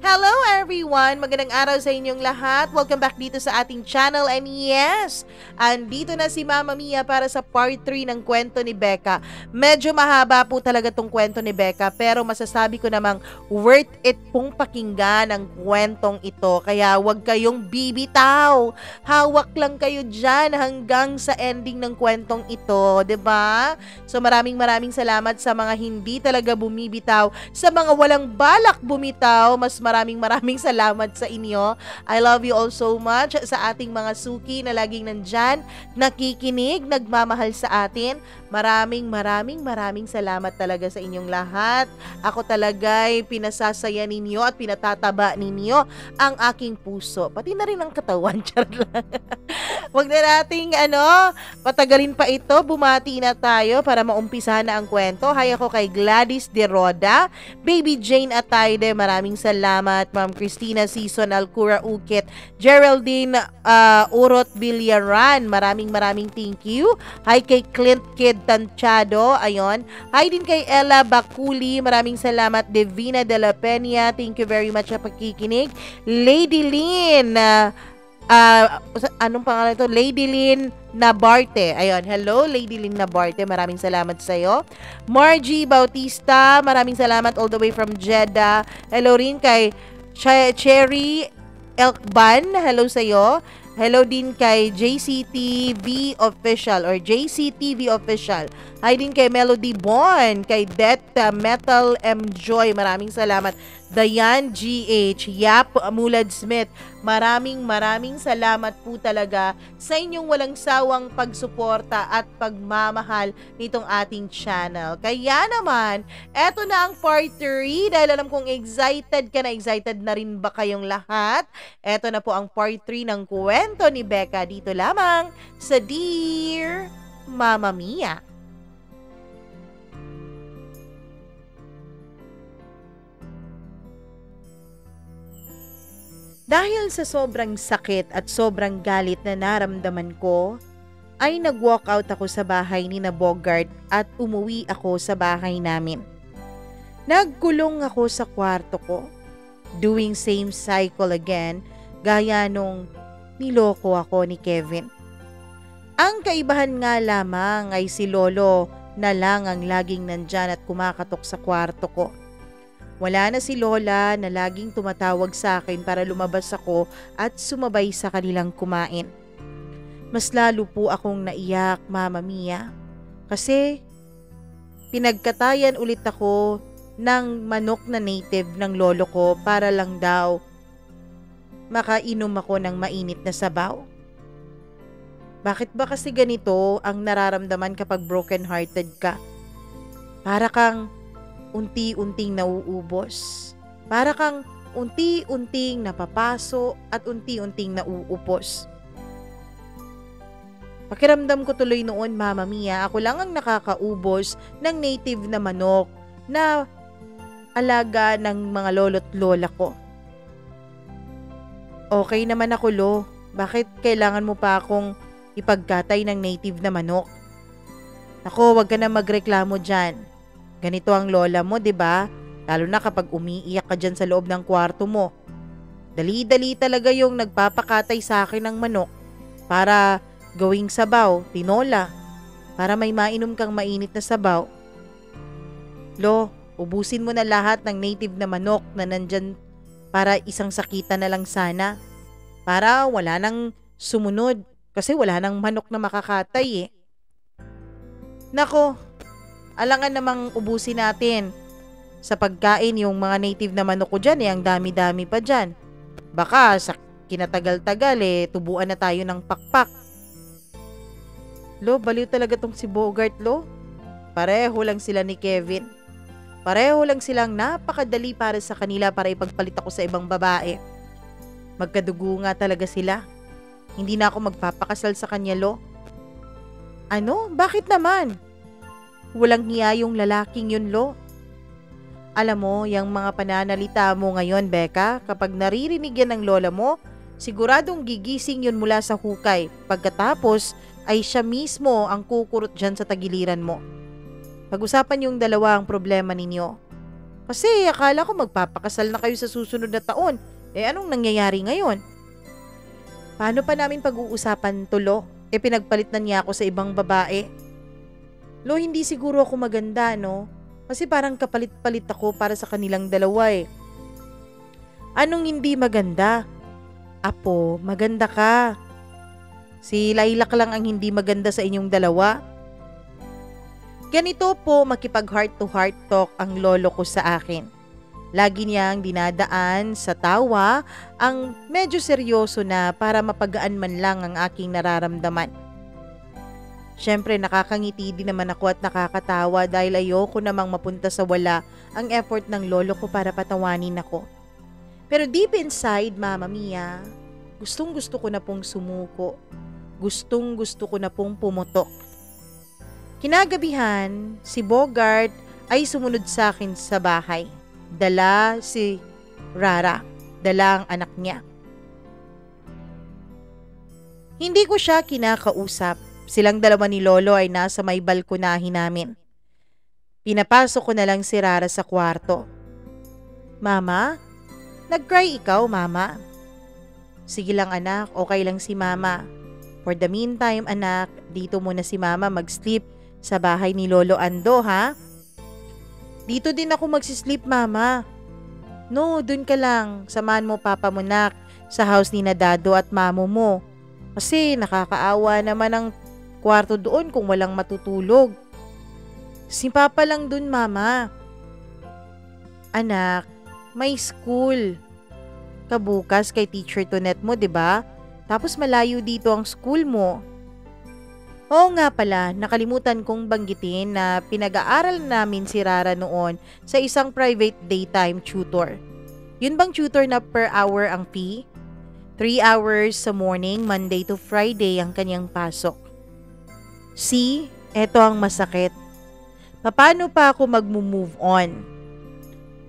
Hello everyone! Magandang araw sa inyong lahat. Welcome back dito sa ating channel. And yes, andito na si Mama Mia para sa part 3 ng kwento ni Becca. Medyo mahaba po talaga tong kwento ni Becca, pero masasabi ko namang worth it pong pakinggan ang kwentong ito. Kaya huwag kayong bibitaw. Hawak lang kayo dyan hanggang sa ending ng kwentong ito, 'di ba? So maraming salamat sa mga hindi talaga bumibitaw, sa mga walang balak bumitaw. Mas maraming salamat sa inyo. I love you all so much. Sa ating mga suki na laging nandyan, nakikinig, nagmamahal sa atin. Maraming salamat talaga sa inyong lahat. Ako talaga'y pinasasaya ninyo at pinatataba ninyo ang aking puso. Pati na rin ang katawan. Charot lang. Huwag na nating patagalin pa ito. Bumati na tayo para maumpisa na ang kwento. Hi, ako kay Gladys De Roda, Baby Jane Atayde, maraming salamat. Ma'am Christina Season Alcura Ukit, Geraldine Urot Villaran, maraming thank you. Hi kay Clint Kid Tanchado, ayon. Hi din kay Ella Bakuli, maraming salamat. Divina de la Peña, thank you very much sa pagkikinig. Lady Lynn, anong pangalan ito? Lady Lynn Nabarte. Ayun, hello Lady Lynn Nabarte, maraming salamat sa iyo. Margie Bautista, maraming salamat all the way from Jeddah. Hello rin kay Cherry Elkban, hello sa iyo. Hello din kay JCTV Official or JCTV Official. Hi din kay Melody Bon, kay Det Metal M Joy, maraming salamat. Dayan GH, Yap Mulad Smith, maraming salamat po talaga sa inyong walang sawang pagsuporta at pagmamahal nitong ating channel. Kaya naman, eto na ang part 3 dahil alam kong excited na rin ba kayong lahat? Eto na po ang part 3 ng kwento ni Becca dito lamang sa Dear Mama Mia. Dahil sa sobrang sakit at sobrang galit na naramdaman ko, ay nag-walkout ako sa bahay ni na Bogart at umuwi ako sa bahay namin. Nagkulong ako sa kwarto ko, doing same cycle again, gaya nung niloko ako ni Kevin. Ang kaibahan nga lamang ay si Lolo na lang ang laging nandyan at kumakatok sa kwarto ko. Wala na si Lola na laging tumatawag sa akin para lumabas ako at sumabay sa kanilang kumain. Mas lalo po akong naiyak, Mama Mia, kasi pinagkatayan ulit ako ng manok na native ng lolo ko para lang daw makainom ako ng mainit na sabaw. Bakit ba kasi ganito ang nararamdaman kapag broken-hearted ka? Para kang unti-unting nauubos. Para kang unti-unting napapaso at unti-unting nauupos. Pakiramdam ko tuloy noon, Mama Mia, ako lang ang nakakaubos ng native na manok na alaga ng mga lolo't lola ko. Okay naman ako, Lo. Bakit kailangan mo pa akong ipagkatay ng native na manok? Ako, wag ka na magreklamo dyan. Ganito ang lola mo, 'di ba? Lalo na kapag umiiyak ka diyan sa loob ng kwarto mo. Dali-dali talaga yung nagpapakatay sa akin ng manok para gawing sabaw, tinola, para may mainom kang mainit na sabaw. Lo, ubusin mo na lahat ng native na manok na nandyan para isang sakitan na lang sana. Para wala nang sumunod kasi wala nang manok na makakatay eh. Nako, alangan namang ubusin natin sa pagkain yung mga native na manok ko dyan eh, ang dami-dami pa dyan. Baka sa kinatagal-tagal tubuan na tayo ng pakpak. Lo, baliw talaga tong si Bogart, Lo. Pareho lang sila ni Kevin. Pareho lang silang napakadali para sa kanila para ipagpalit ako sa ibang babae. Magkadugo nga talaga sila. Hindi na ako magpapakasal sa kanya, Lo. Ano? Bakit naman? Walang hiya yung lalaking yun, Lo. Alam mo, yung mga pananalita mo ngayon, Becca, kapag naririnig yan ng lola mo, siguradong gigising yun mula sa hukay. Pagkatapos, ay siya mismo ang kukurot dyan sa tagiliran mo. Pag-usapan yung dalawa ang problema ninyo. Kasi akala ko magpapakasal na kayo sa susunod na taon. Anong nangyayari ngayon? Paano pa namin pag-uusapan tulo? Pinagpalit na niya ako sa ibang babae. Lo, hindi siguro ako maganda, no? Kasi parang kapalit-palit ako para sa kanilang dalawa eh. Anong hindi maganda? Apo, maganda ka. Si Lilac lang ang hindi maganda sa inyong dalawa. Ganito po makipag heart-to-heart talk ang lolo ko sa akin. Lagi niyang dinadaan sa tawa ang medyo seryoso na para mapagaan man lang ang aking nararamdaman. Siyempre nakakangiti din naman ako at nakakatawa dahil ayoko namang mapunta sa wala ang effort ng lolo ko para patawanin ako. Pero deep inside, Mama Mia, gustong-gusto ko na pong sumuko. Gustong-gusto ko na pong pumutok. Kinagabihan, si Bogart ay sumunod sa akin sa bahay. Dala si Rara, dala ang anak niya. Hindi ko siya kinakausap. Silang dalawa ni Lolo ay nasa may balkonahin namin. Pinapasok ko na lang si Rara sa kwarto. Mama? Nag-cry ikaw, Mama? Sige lang anak, okay lang si Mama. For the meantime, anak, dito muna si Mama mag-sleep sa bahay ni Lolo Ando, ha? Dito din ako magsisleep, Mama. No, dun ka lang. Samahan mo Papa mo, nak, sa house ni na Dado at Mamo mo. Kasi nakakaawa naman ang kwarto doon kung walang matutulog. Si Papa lang dun, Mama. Anak, may school. Kabukas kay Teacher Tonet mo, 'di ba? Tapos malayo dito ang school mo. Oo nga pala, nakalimutan kong banggitin na pinag-aaral namin si Rara noon sa isang private daytime tutor. Yun bang tutor na per hour ang fee? 3 hours sa morning, Monday to Friday ang kanyang pasok. See, eto ang masakit. Paano pa ako mag-move on?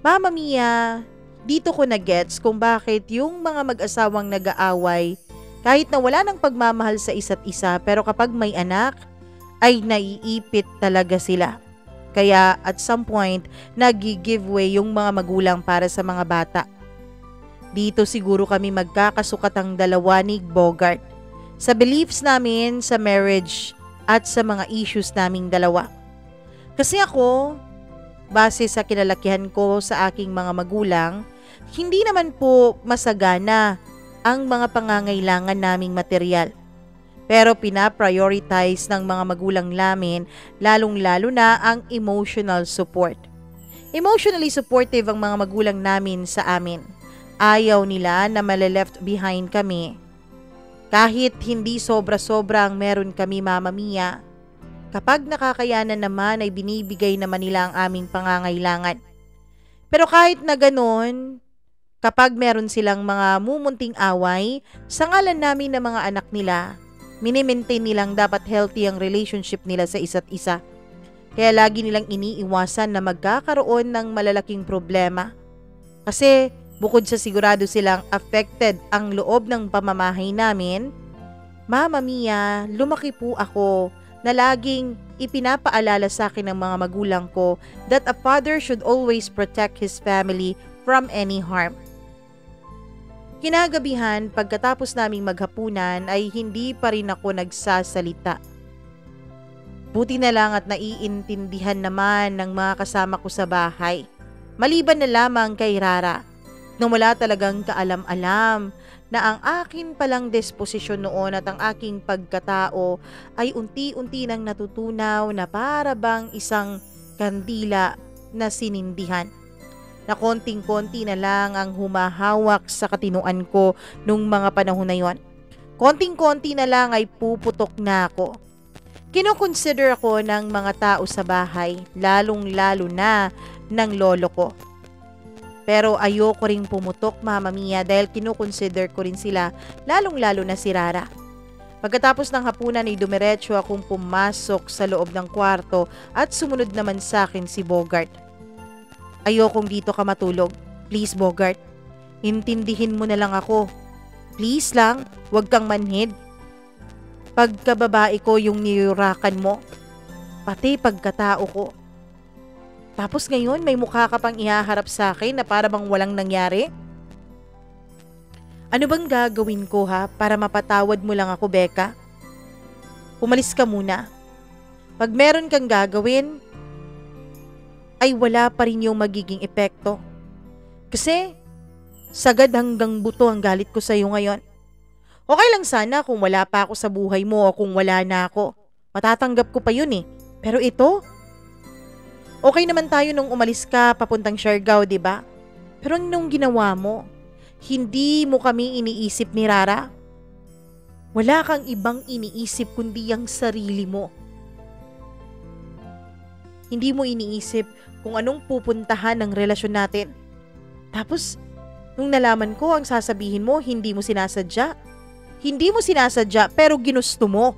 Mama Mia, dito ko na-gets kung bakit yung mga mag-asawang nag-aaway kahit na wala ng pagmamahal sa isa't isa pero kapag may anak ay naiipit talaga sila. Kaya at some point nag-give way yung mga magulang para sa mga bata. Dito siguro kami magkakasukatang dalawa ni Bogart sa beliefs namin sa marriage at sa mga issues naming dalawa. Kasi ako, base sa kinalakihan ko sa aking mga magulang, hindi naman po masagana ang mga pangangailangan naming material. Pero pina-prioritize ng mga magulang namin lalong-lalo na ang emotional support. Emotionally supportive ang mga magulang namin sa amin. Ayaw nila na male-left behind kami. Kahit hindi sobra-sobra ang meron kami, Mama Mia, kapag nakakayanan naman ay binibigay naman nila ang aming pangangailangan. Pero kahit na ganon, kapag meron silang mga mumunting away, sa ngalan namin ng mga anak nila, mini-maintain nilang dapat healthy ang relationship nila sa isa't isa. Kaya lagi nilang iniiwasan na magkakaroon ng malalaking problema. Kasi bukod sa sigurado silang affected ang loob ng pamamahay namin, Mama Mia, lumaki po ako na laging ipinapaalala sa akin ng mga magulang ko that a father should always protect his family from any harm. Kinagabihan, pagkatapos naming maghapunan ay hindi pa rin ako nagsasalita. Buti na lang at naiintindihan naman ng mga kasama ko sa bahay. Maliban na lamang kay Rara, nang wala talagang kaalam-alam na ang akin palang disposisyon noon at ang aking pagkatao ay unti-unti nang natutunaw na para bang isang kandila na sinindihan. Na konting-konti na lang ang humahawak sa katinuan ko nung mga panahon na yon. Konting-konti na lang ay puputok na ako. Kinoconsider ako ng mga tao sa bahay, lalong-lalo na ng lolo ko. Pero ayoko ring pumutok, Mama Mia, dahil kinoconsider ko rin sila, lalong-lalo na si Rara. Pagkatapos ng hapunan ay dumiretso akong pumasok sa loob ng kwarto at sumunod naman sa akin si Bogart. Ayokong dito ka matulog. Please, Bogart. Intindihin mo na lang ako. Please lang, huwag kang manhid. Pagkababae ko yung niyurakan mo. Pati pagkatao ko. Tapos ngayon may mukha ka pang ihaharap sa akin na para bang walang nangyari? Ano bang gagawin ko para mapatawad mo lang ako, Becca? Umalis ka muna. Pag meron kang gagawin, ay wala pa rin yung magiging epekto. Kasi sagad hanggang buto ang galit ko sa'yo ngayon. Okay lang sana kung wala pa ako sa buhay mo o kung wala na ako. Matatanggap ko pa yun eh. Pero ito, okay naman tayo nung umalis ka papuntang Siargao, di ba? Pero nung ginawa mo, hindi mo kami iniisip ni Rara. Wala kang ibang iniisip kundi ang sarili mo. Hindi mo iniisip kung anong pupuntahan ng relasyon natin. Tapos, nung nalaman ko ang sasabihin mo, hindi mo sinasadya. Hindi mo sinasadya pero ginusto mo.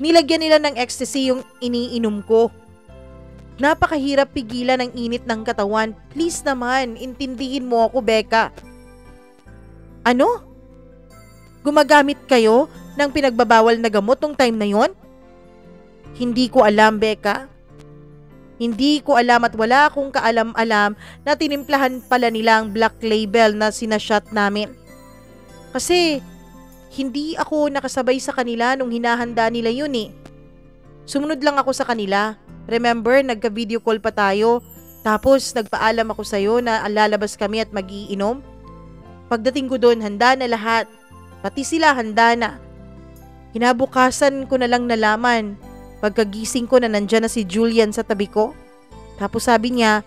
Nilagyan nila ng ecstasy yung iniinom ko. Napakahirap pigilan ang init ng katawan. Please naman, intindihin mo ako, Becca. Ano? Gumagamit kayo ng pinagbabawal na gamot nung time na yon? Hindi ko alam, Becca. Hindi ko alam at wala akong kaalam-alam na tinimplahan pala nila ang black label na sinashot namin. Kasi hindi ako nakasabay sa kanila nung hinahanda nila yun eh. Sumunod lang ako sa kanila. Remember, nagka-video call pa tayo. Tapos nagpaalam ako sa'yo na lalabas kami at mag-iinom. Pagdating ko doon, handa na lahat. Pati sila handa na. Kinabukasan ko na lang nalaman. Pagkagising ko na nandyan na si Julian sa tabi ko. Tapos sabi niya,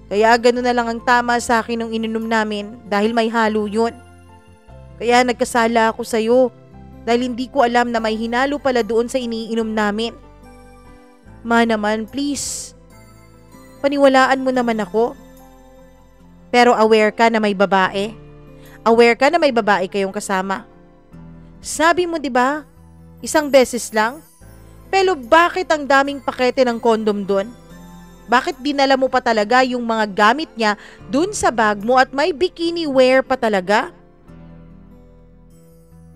kaya gano'n na lang ang tama sa akin nung ininom namin dahil may halo yun. Kaya nagkasala ako sa'yo dahil hindi ko alam na may hinalo pala doon sa iniinom namin. Ma naman, please. Paniwalaan mo naman ako. Pero aware ka na may babae. Aware ka na may babae kayong kasama. Sabi mo 'di ba? Isang beses lang? Pero bakit ang daming pakete ng kondom doon? Bakit dinala mo pa talaga yung mga gamit niya doon sa bag mo at may bikini wear pa talaga?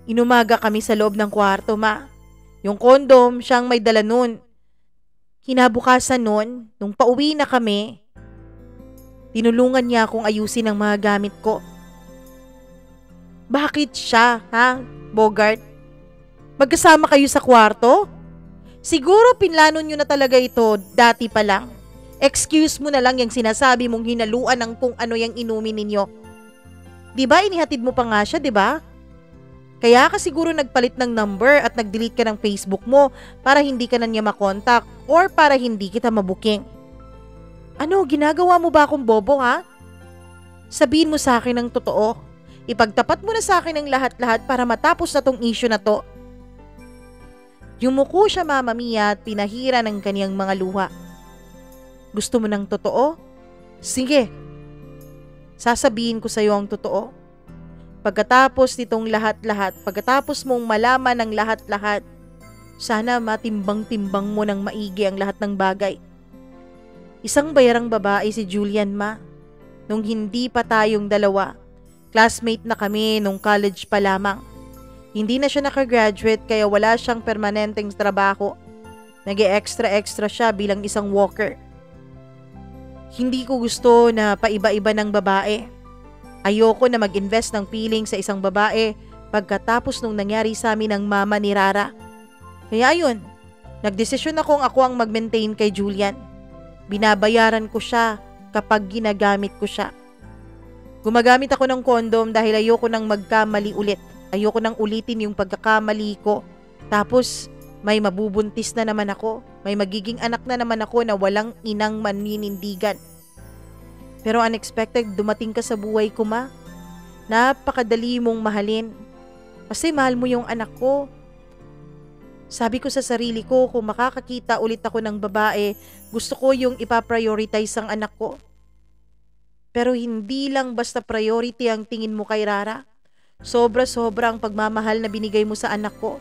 Inumaga kami sa loob ng kwarto, ma. Yung kondom, siyang may dala noon. Kinabukasan nun, nung pauwi na kami, tinulungan niya akong ayusin ang mga gamit ko. Bakit siya, Bogart? Magkasama kayo sa kwarto? Siguro pinlano nyo na talaga ito dati pa lang. Excuse mo na lang yung sinasabi mong hinaluan ng kung ano yung inumin ninyo. Diba inihatid mo pa nga siya, diba? Kaya ka siguro nagpalit ng number at nag-delete ka ng Facebook mo para hindi ka na niya makontak or para hindi kita mabuking. Ano, ginagawa mo ba akong bobo, Sabihin mo sa akin ng totoo. Ipagtapat mo na sa akin ang lahat-lahat para matapos na tong issue na to. Yumuko siya, Mama Mia, at pinahira ng kaniyang mga luha. Gusto mo ng totoo? Sige. Sasabihin ko sa iyo ang totoo. Pagkatapos nitong lahat-lahat, pagkatapos mong malaman ang lahat-lahat, sana matimbang-timbang mo ng maigi ang lahat ng bagay. Isang bayarang babae si Julian, ma. Nung hindi pa tayong dalawa, classmate na kami nung college pa lamang. Hindi na siya nakagraduate kaya wala siyang permanenteng trabaho. Nag-e-extra-extra siya bilang isang walker. Hindi ko gusto na paiba-iba ng babae. Ayoko na mag-invest ng feeling sa isang babae pagkatapos nung nangyari sa amin ng mama ni Rara. Kaya ayun, nagdesisyon akong ako ang mag-maintain kay Julian. Binabayaran ko siya kapag ginagamit ko siya. Gumagamit ako ng kondom dahil ayoko nang magkamali ulit. Ayoko nang ulitin yung pagkakamali ko. Tapos may mabubuntis na naman ako. May magiging anak na naman ako na walang inang maninindigan. Pero unexpected dumating ka sa buhay ko, ma. Napakadali mong mahalin. Kasi mahal mo yung anak ko. Sabi ko sa sarili ko, kung makakakita ulit ako ng babae, gusto ko yung ipaprioritize ang anak ko. Pero hindi lang basta priority ang tingin mo kay Rara. Sobra-sobra ang pagmamahal na binigay mo sa anak ko.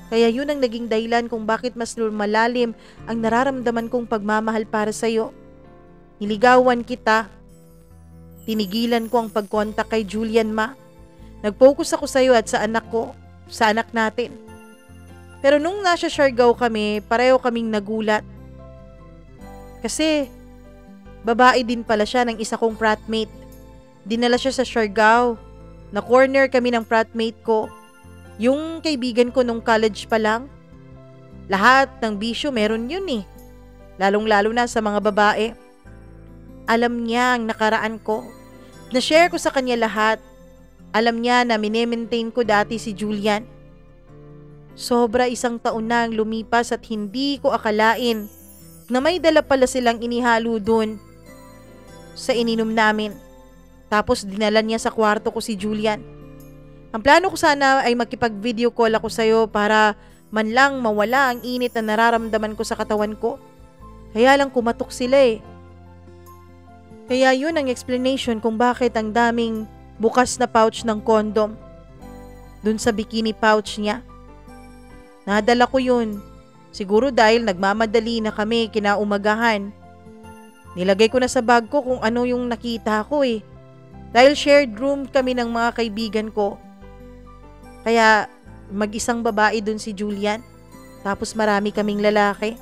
Kaya yun ang naging dahilan kung bakit mas malalim ang nararamdaman kong pagmamahal para sa'yo. Niligawan kita. Tinigilan ko ang pag-contact kay Julian, ma. Nag-focus ako sa'yo at sa anak ko, sa anak natin. Pero nung nasa Siargao kami, pareho kaming nagulat. Kasi babae din pala siya ng isa kong fratmate. Dinala siya sa Siargao. Na-corner kami ng fratmate ko. Yung kaibigan ko nung college pa lang. Lahat ng bisyo meron yun eh. Lalong-lalo na sa mga babae. Alam niya ang nakaraan ko. Na-share ko sa kanya lahat. Alam niya na mine-maintain ko dati si Julian. Sobra 1 taon na ang lumipas at hindi ko akalain na may dala pala silang inihalo dun sa ininom namin. Tapos dinala niya sa kwarto ko si Julian. Ang plano ko sana ay makipag-video call ako sa'yo para man lang mawala ang init na nararamdaman ko sa katawan ko. Kaya lang kumatok sila eh. Kaya yun ang explanation kung bakit ang daming bukas na pouch ng condom dun sa bikini pouch niya. Nadala ko yun. Siguro dahil nagmamadali na kami kinaumagahan. Nilagay ko na sa bag ko kung ano yung nakita ko eh. Dahil shared room kami ng mga kaibigan ko. Kaya mag-isang babae dun si Julian. Tapos marami kaming lalaki.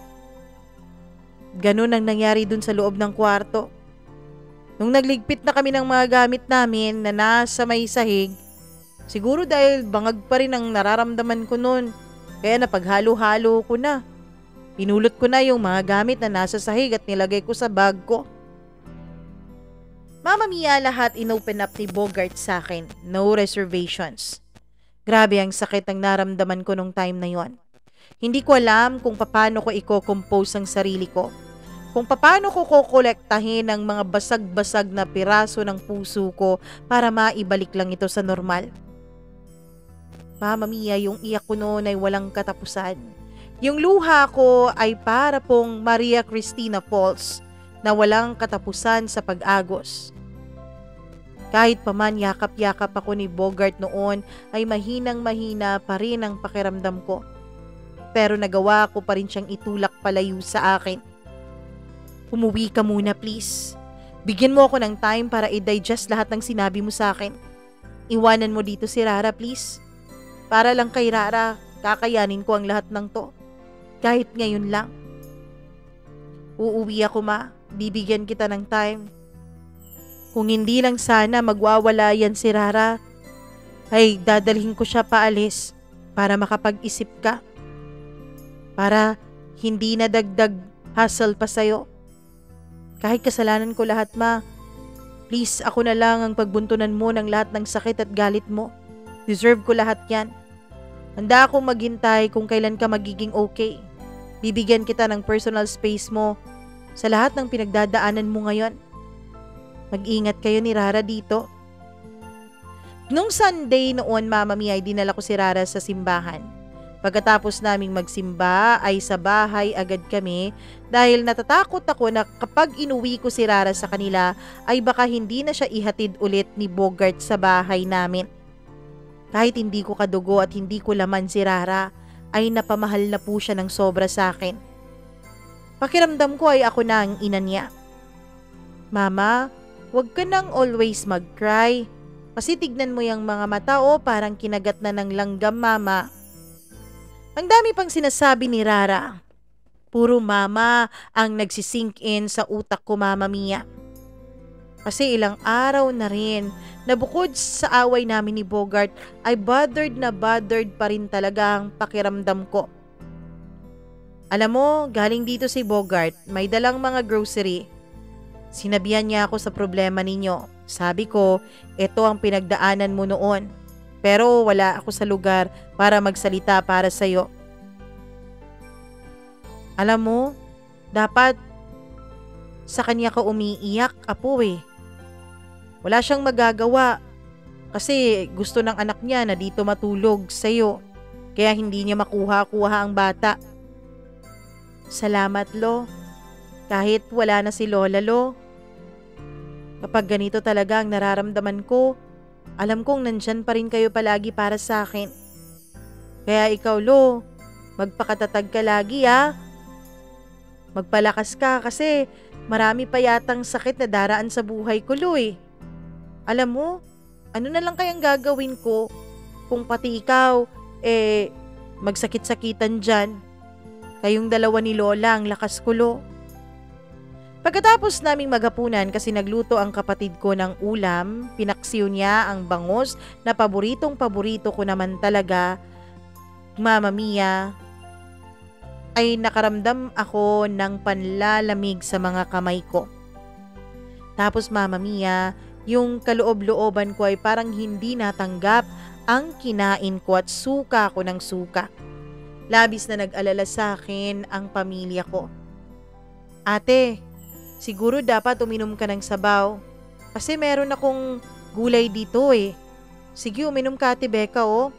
Ganun ang nangyari dun sa loob ng kwarto. Nung nagligpit na kami ng mga gamit namin na nasa may sahig, siguro dahil bangag pa rin ang nararamdaman ko nun, kaya napaghalo-halo ko na. Pinulot ko na yung mga gamit na nasa sahig at nilagay ko sa bag ko. Mama Mia, lahat inopen up ni Bogart sa akin. No reservations. Grabe ang sakit ang naramdaman ko nung time na yon. Hindi ko alam kung paano ko i-compose ang sarili ko. Kung paano ko kukolektahin ang mga basag-basag na piraso ng puso ko para maibalik lang ito sa normal. Mama Mia, yung iyak ko noon ay walang katapusan. Yung luha ko ay para pong Maria Cristina Falls na walang katapusan sa pag-agos. Kahit pa man yakap-yakap ako ni Bogart noon ay mahinang-mahina pa rin ang pakiramdam ko. Pero nagawa ko pa rin siyang itulak palayo sa akin. Umuwi ka muna please. Bigyan mo ako ng time para i-digest lahat ng sinabi mo sa akin. Iwanan mo dito si Rara please. Para lang kay Rara, kakayanin ko ang lahat ng to. Kahit ngayon lang. Uuwi ako ma, bibigyan kita ng time. Kung hindi lang sana magwawala yan si Rara, ay dadalhin ko siya paalis para makapag-isip ka. Para hindi na dagdag hassle pa sa'yo. Kahit kasalanan ko lahat ma, please ako na lang ang pagbuntunan mo ng lahat ng sakit at galit mo. Deserve ko lahat yan. Handa akong maghintay kung kailan ka magiging okay. Bibigyan kita ng personal space mo sa lahat ng pinagdadaanan mo ngayon. Mag-ingat kayo ni Rara dito. Nung Sunday noon, Mama Mia, ay dinala ko si Rara sa simbahan. Pagkatapos naming magsimba ay sa bahay agad kami dahil natatakot ako na kapag inuwi ko si Rara sa kanila ay baka hindi na siya ihatid ulit ni Bogart sa bahay namin. Kahit hindi ko kadugo at hindi ko laman si Rara, ay napamahal na po siya ng sobra sa akin. Pakiramdam ko ay ako na ang ina niya. Mama, huwag ka nang always mag-cry. Kasi tignan mo yung mga mata parang kinagat na ng langgam mama. Ang dami pang sinasabi ni Rara. Puro mama ang nagsisink in sa utak ko, Mama Mia. Kasi ilang araw na rin na bukod sa away namin ni Bogart ay bothered na bothered pa rin talaga ang pakiramdam ko. Alam mo, galing dito si Bogart, may dalang mga grocery. Sinabihan niya ako sa problema ninyo. Sabi ko, ito ang pinagdaanan mo noon. Pero wala ako sa lugar para magsalita para sa'yo. Alam mo, dapat sa kanya ka umiiyak, apo eh. Wala siyang magagawa kasi gusto ng anak niya na dito matulog sa'yo. Kaya hindi niya makuha-kuha ang bata. Salamat, Lo. Kahit wala na si Lola, Lo. Kapag ganito talaga ang nararamdaman ko, alam kong nandyan pa rin kayo palagi para sa akin. Kaya ikaw, Lo, magpakatatag ka lagi ha. Magpalakas ka kasi marami pa yatang sakit na daraan sa buhay ko, Lo eh. Alam mo, ano na lang kayang gagawin ko kung pati ikaw, magsakit-sakitan dyan. Kayong dalawa ni Lola ang lakas ko, Lo. Pagkatapos naming maghapunan kasi nagluto ang kapatid ko ng ulam, pinaksiw niya ang bangus na paboritong-paborito ko naman talaga, Mama Mia, ay nakaramdam ako ng panlalamig sa mga kamay ko. Tapos Mama Mia, yung kaloob-looban ko ay parang hindi natanggap ang kinain ko at suka ko ng suka. Labis na nag-alala sa akin ang pamilya ko. Ate, siguro dapat uminom ka ng sabaw. Kasi meron akong gulay dito eh. Sige, uminom ka Ate Becca oh.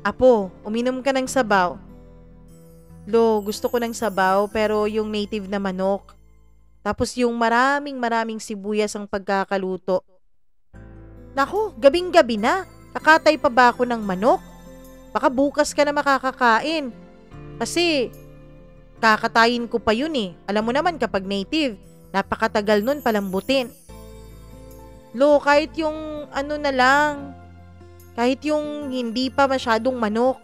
Apo, uminom ka ng sabaw. Lo, gusto ko ng sabaw pero yung native na manok. Tapos yung maraming sibuyas ang pagkakaluto. Naku, gabing-gabi na. Kakatay pa ba ako ng manok? Baka bukas ka na makakakain. Kasi kakatayin ko pa yun eh. Alam mo naman kapag native, napakatagal nun palambutin. Lo, kahit yung ano na lang, kahit yung hindi pa masyadong manok.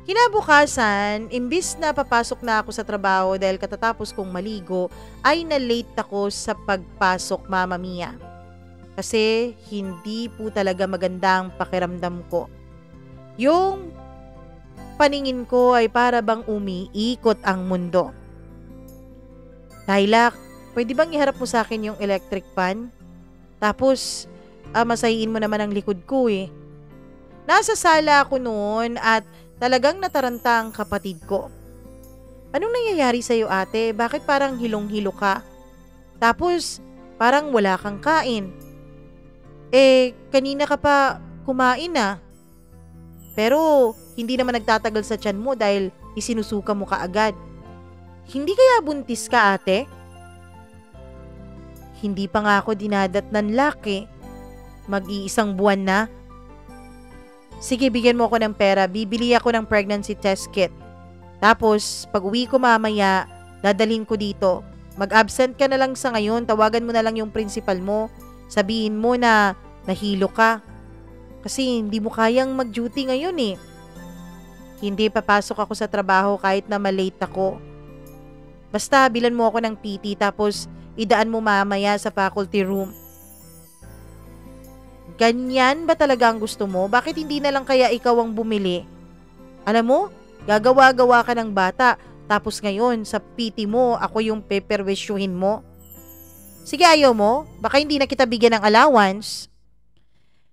Kinabukasan, imbis na papasok na ako sa trabaho dahil katatapos kong maligo, ay na-late ako sa pagpasok, Mama Mia. Kasi hindi po talaga maganda ang pakiramdam ko. Yung paningin ko ay para bang umiikot ang mundo. Lailak, pwede bang iharap mo sa akin yung electric fan? Tapos, masahiin mo naman ang likod ko eh. Nasa sala ako noon at talagang nataranta ang kapatid ko. Anong nangyayari sa'yo ate? Bakit parang hilong-hilo ka? Tapos, parang wala kang kain. Kanina ka pa kumain na. Pero, hindi naman nagtatagal sa tiyan mo dahil isinusuka mo kaagad. Hindi kaya buntis ka ate? Hindi pa nga ako dinadatnan laki. Mag-iisang buwan na. Sige, bigyan mo ako ng pera. Bibili ako ng pregnancy test kit. Tapos, pag uwi ko mamaya, dadalhin ko dito. Mag-absent ka na lang sa ngayon. Tawagan mo na lang yung principal mo. Sabihin mo na nahilo ka. Kasi hindi mo kayang mag-duty ngayon eh. Hindi papasok ako sa trabaho kahit na malate ako. Basta bilan mo ako ng PT tapos idaan mo mamaya sa faculty room. Ganyan ba talaga ang gusto mo? Bakit hindi na lang kaya ikaw ang bumili? Alam mo, gagawa-gawa ka ng bata tapos ngayon sa PT mo ako yung peperwisyuhin mo. Sige, ayaw mo? Baka hindi na kita bigyan ng allowance.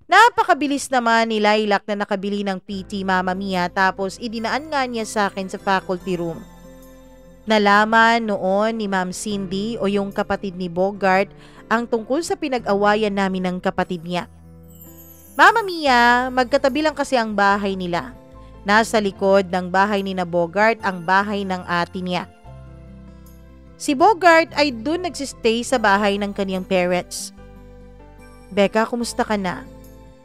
Napakabilis naman ni Lilac na nakabili ng PT, Mama Mia, tapos idinaan nga niya sa akin sa faculty room. Nalaman noon ni Ma'am Cindy o yung kapatid ni Bogart ang tungkol sa pinag-awayan namin ng kapatid niya. Mama Mia, magkatabi lang kasi ang bahay nila. Nasa likod ng bahay ni na Bogart ang bahay ng ate niya. Si Bogart ay dun nagsistay sa bahay ng kaniyang parents. Becca, kumusta ka na?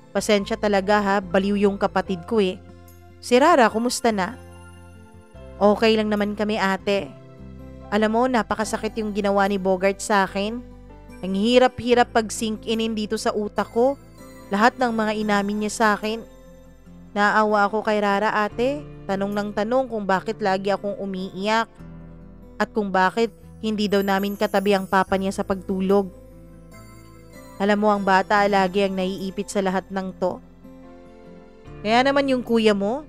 Pasensya talaga ha, baliw yung kapatid ko eh. Si Rara, kumusta na? Okay lang naman kami ate. Alam mo, napakasakit yung ginawa ni Bogart sa akin. Ang hirap-hirap pag sink inin dito sa utak ko. Lahat ng mga inamin niya sa akin. Naawa ako kay Rara ate. Tanong ng tanong kung bakit lagi akong umiiyak. At kung bakit hindi daw namin katabi ang papa niya sa pagtulog. Alam mo, ang bata lagi ang naiipit sa lahat ng to. Kaya naman yung kuya mo,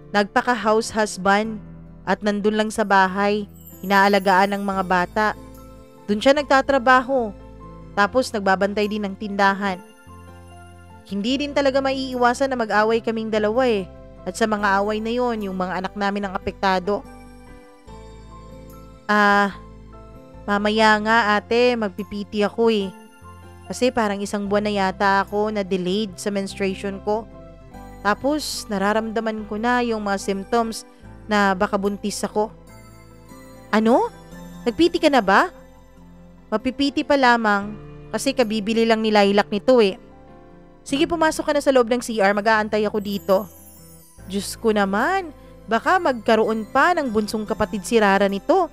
nagpaka-house husband at nandun lang sa bahay, inaalagaan ng mga bata. Dun siya nagtatrabaho, tapos nagbabantay din ng tindahan. Hindi din talaga maiiwasan na mag-away kaming dalawa eh. At sa mga away na yon, yung mga anak namin ang apektado. Mamaya nga ate, magpipiti ako eh. Kasi parang 1 buwan na yata ako na delayed sa menstruation ko. Tapos nararamdaman ko na yung mga symptoms na baka buntis ako. Ano? Nagpiti ka na ba? Mapipiti pa lamang kasi kabibili lang ni Lilac nito eh. Sige, pumasok ka na sa loob ng CR, mag-aantay ako dito. Diyos ko naman, baka magkaroon pa ng bunsong kapatid si Rara nito.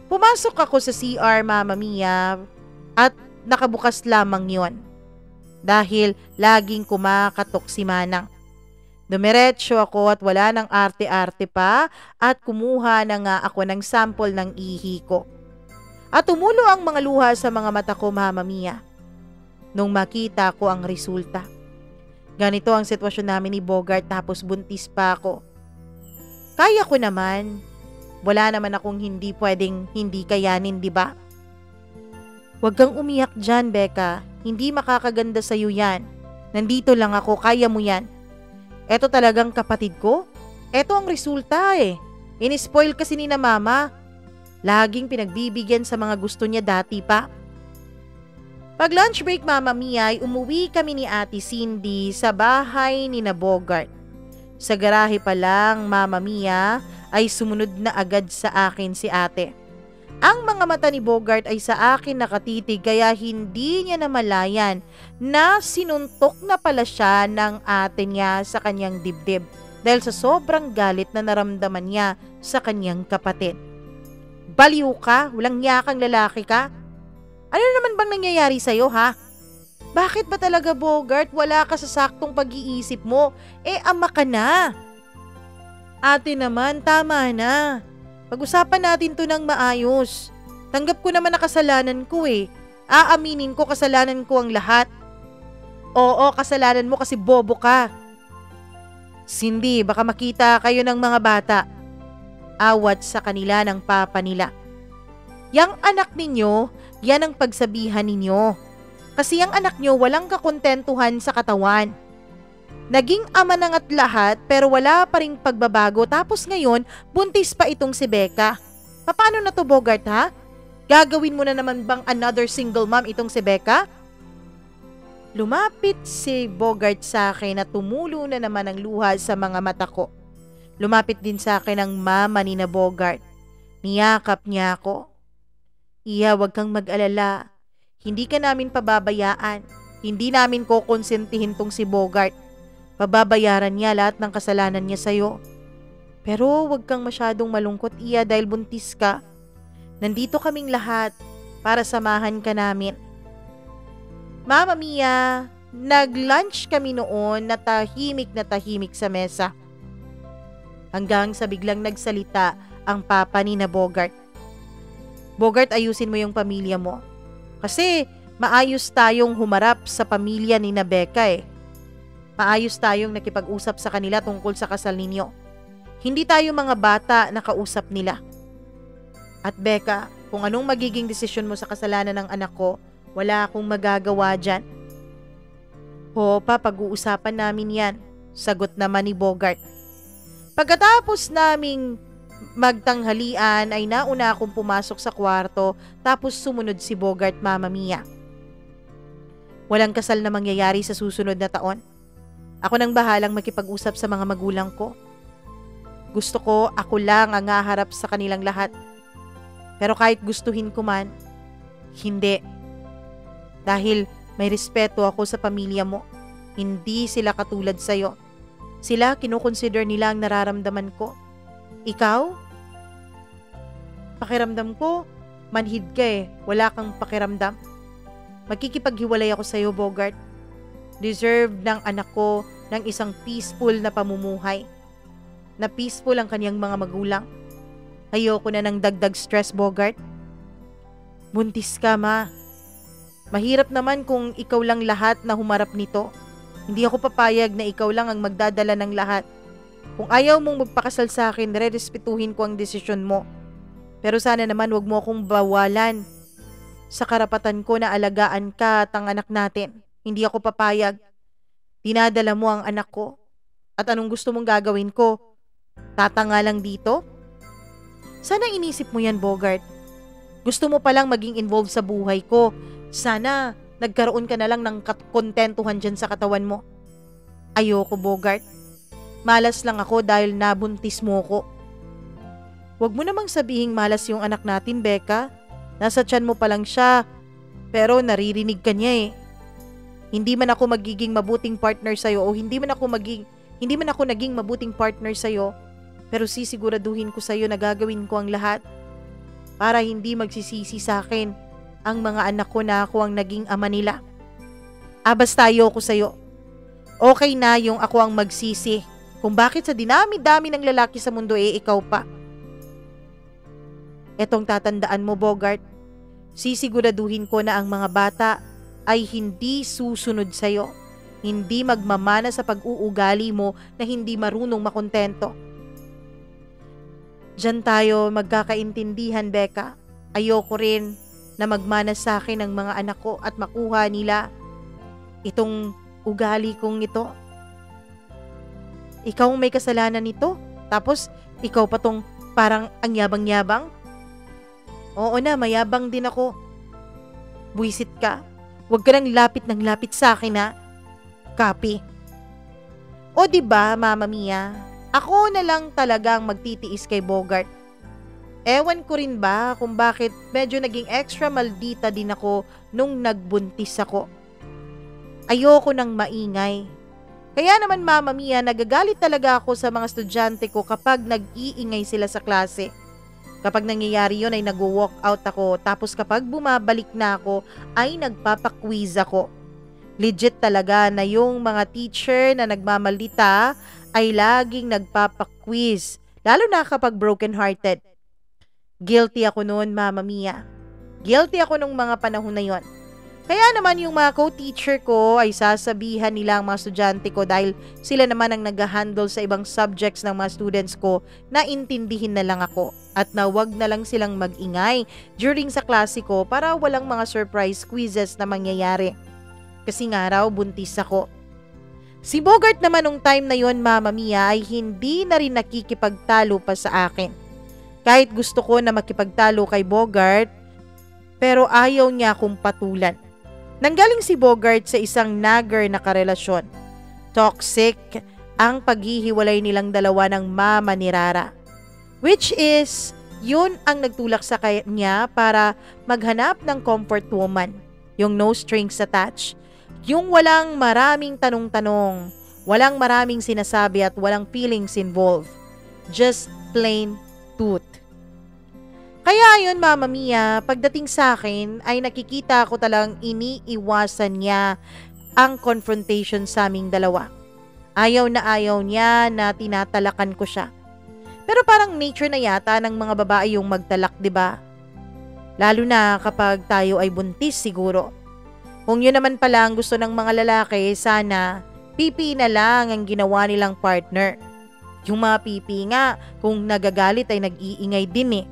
Pumasok ako sa CR, Mama Mia, at nakabukas lamang yon. Dahil laging kumakatok si Manang. Dumiretso ako at wala ng arte-arte pa at kumuha na nga ako ng sample ng ihi ko. At tumulo ang mga luha sa mga mata ko, Mama Mia, nung makita ko ang resulta. Ganito ang sitwasyon namin ni Bogart tapos buntis pa ako. Kaya ko naman. Wala naman akong hindi pwedeng hindi kayanin, di ba? Huwag kang umiyak dyan, Becca. Hindi makakaganda sa'yo yan. Nandito lang ako, kaya mo yan. Eto talagang kapatid ko? Eto ang resulta eh. Inispoil kasi ni na mama. Laging pinagbibigyan sa mga gusto niya dati pa. Pag lunch break, Mama Mia, ay umuwi kami ni Ate Cindy sa bahay ni na Bogart. Sa garahe pa lang, Mama Mia, ay sumunod na agad sa akin si ate. Ang mga mata ni Bogart ay sa akin nakatitig kaya hindi niya namalayan na sinuntok na pala siya ng ate niya sa kanyang dibdib dahil sa sobrang galit na naramdaman niya sa kanyang kapatid. Baliw ka? Walang yakang lalaki ka? Ano naman bang nangyayari sa'yo, ha? Bakit ba talaga, Bogart, wala ka sa saktong pag-iisip mo? Ama ka na. Ate naman, tama na. Pag-usapan natin to ng maayos. Tanggap ko naman na kasalanan ko eh. Aaminin ko kasalanan ko ang lahat. Oo, kasalanan mo kasi bobo ka. Cindy, baka makita kayo ng mga bata. Awat sa kanila ng papa nila. Yang anak ninyo, yan ang pagsabihan ninyo. Kasi ang anak nyo walang kakontentuhan sa katawan. Naging ama na nga't lahat pero wala pa ring pagbabago tapos ngayon buntis pa itong si Becca. Paano na to, Bogart, ha? Gagawin mo na naman bang another single mom itong si Becca? Lumapit si Bogart sa akin at tumulo na naman ang luha sa mga mata ko. Lumapit din sa akin ang mama ni na Bogart. Niyakap niya ako. Iya, wag kang mag-alala. Hindi ka namin pababayaan. Hindi namin kokonsentihin tong si Bogart. Pababayaran niya lahat ng kasalanan niya sa'yo. Pero wag kang masyadong malungkot, Iya, dahil buntis ka. Nandito kaming lahat para samahan ka namin. Mama Mia, nag-lunch kami noon na tahimik sa mesa. Hanggang sa biglang nagsalita ang papa ni na Bogart. Bogart, ayusin mo yung pamilya mo. Kasi maayos tayong humarap sa pamilya ni na Becca eh. Maayos tayong nakipag-usap sa kanila tungkol sa kasal ninyo. Hindi tayo mga bata na kausap nila. At Becca, kung anong magiging desisyon mo sa kasalanan ng anak ko, wala akong magagawa dyan. Pa, pag-uusapan namin yan, sagot naman ni Bogart. Pagkatapos naming magtanghalian ay nauna akong pumasok sa kwarto tapos sumunod si Bogart, Mama Mia. Walang kasal na mangyayari sa susunod na taon. Ako nang bahalang makipag-usap sa mga magulang ko. Gusto ko ako lang ang haharap sa kanilang lahat. Pero kahit gustuhin ko man, hindi. Dahil may respeto ako sa pamilya mo. Hindi sila katulad sa'yo. Sila kinukonsider nila ang nararamdaman ko. Ikaw? Pakiramdam ko, manhid ka eh. Wala kang pakiramdam. Magkikipaghiwalay ako sa'yo, Bogart. Deserve ng anak ko ng isang peaceful na pamumuhay. Na peaceful ang kanyang mga magulang. Ayoko na ng dagdag stress, Bogart. Buntis ka, Ma. Mahirap naman kung ikaw lang lahat na humarap nito. Hindi ako papayag na ikaw lang ang magdadala ng lahat. Kung ayaw mong magpakasal sa akin, re-respetuhin ko ang desisyon mo. Pero sana naman wag mo akong bawalan sa karapatan ko na alagaan ka at ang anak natin. Hindi ako papayag. Dinadala mo ang anak ko. At anong gusto mong gagawin ko? Tatanga lang dito? Sana inisip mo yan, Bogart. Gusto mo palang maging involved sa buhay ko. Sana nagkaroon ka na lang ng kontentuhan dyan sa katawan mo. Ayoko, Bogart. Malas lang ako dahil nabuntis mo ko. Huwag mo namang sabihing malas yung anak natin, Becca. Nasa tiyan mo pa lang siya. Pero naririnig ka niya eh. Hindi man ako magiging mabuting partner sa'yo o hindi man ako naging mabuting partner sa'yo, pero sisiguraduhin ko sa'yo na gagawin ko ang lahat para hindi magsisisi sa akin ang mga anak ko na ako ang naging ama nila. Basta ayoko sa'yo. Okay na yung ako ang magsisi Kung bakit sa dinami-dami ng lalaki sa mundo ikaw pa. Etong tatandaan mo, Bogart. Sisiguraduhin ko na ang mga bata ay hindi susunod sa'yo. Hindi magmamana sa pag-uugali mo na hindi marunong makontento. Diyan tayo magkakaintindihan, Becca. Ayoko rin na magmana sa akin ang mga anak ko at makuha nila itong ugali kong ito. Ikaw may kasalanan nito. Tapos, ikaw pa tong parang ang yabang-yabang. Oo na, mayabang din ako. Buisit ka. Huwag ka nang lapit ng lapit sa akin ha. Copy. O diba, Mama Mia? Ako na lang talagang magtitiis kay Bogart. Ewan ko rin ba kung bakit medyo naging extra maldita din ako nung nagbuntis ako. Ayoko nang maingay. Kaya naman, Mama Mia, nagagalit talaga ako sa mga estudyante ko kapag nag-iingay sila sa klase. Kapag nangyayari yun ay nag-walk out ako, tapos kapag bumabalik na ako ay nagpapakwiz ako. Legit talaga na yung mga teacher na nagmamaldita ay laging nagpapakwiz, lalo na kapag broken-hearted. Guilty ako noon, Mama Mia. Guilty ako nung mga panahon na yon. Kaya naman yung mga co-teacher ko ay sasabihan nila ang mga estudyante ko dahil sila naman ang nag-handle sa ibang subjects ng mga students ko na intindihin na lang ako at na wag na lang silang mag-ingay during sa klase ko para walang mga surprise quizzes na mangyayari. Kasi nga raw buntis ako. Si Bogart naman nung time na yon, Mama Mia, ay hindi na rin nakikipagtalo pa sa akin. Kahit gusto ko na makipagtalo kay Bogart, pero ayaw niya akong patulan. Nanggaling si Bogart sa isang nagger na karelasyon. Toxic ang paghihiwalay nilang dalawa ng mama ni Rara. Which is, yun ang nagtulak sa kanya para maghanap ng comfort woman. Yung no strings attached. Yung walang maraming tanong-tanong, walang maraming sinasabi at walang feelings involved. Just plain truth. Kaya yun, Mama Mia, pagdating sa akin ay nakikita ko talagang iniiwasan niya ang confrontation sa aming dalawa. Ayaw niya na tinatalakan ko siya. Pero parang nature na yata ng mga babae yung magtalak, diba? Lalo na kapag tayo ay buntis siguro. Kung yun naman pala ang gusto ng mga lalaki, sana pipi na lang ang ginawa nilang partner. Yung mga pipi nga, kung nagagalit ay nag-iingay din eh.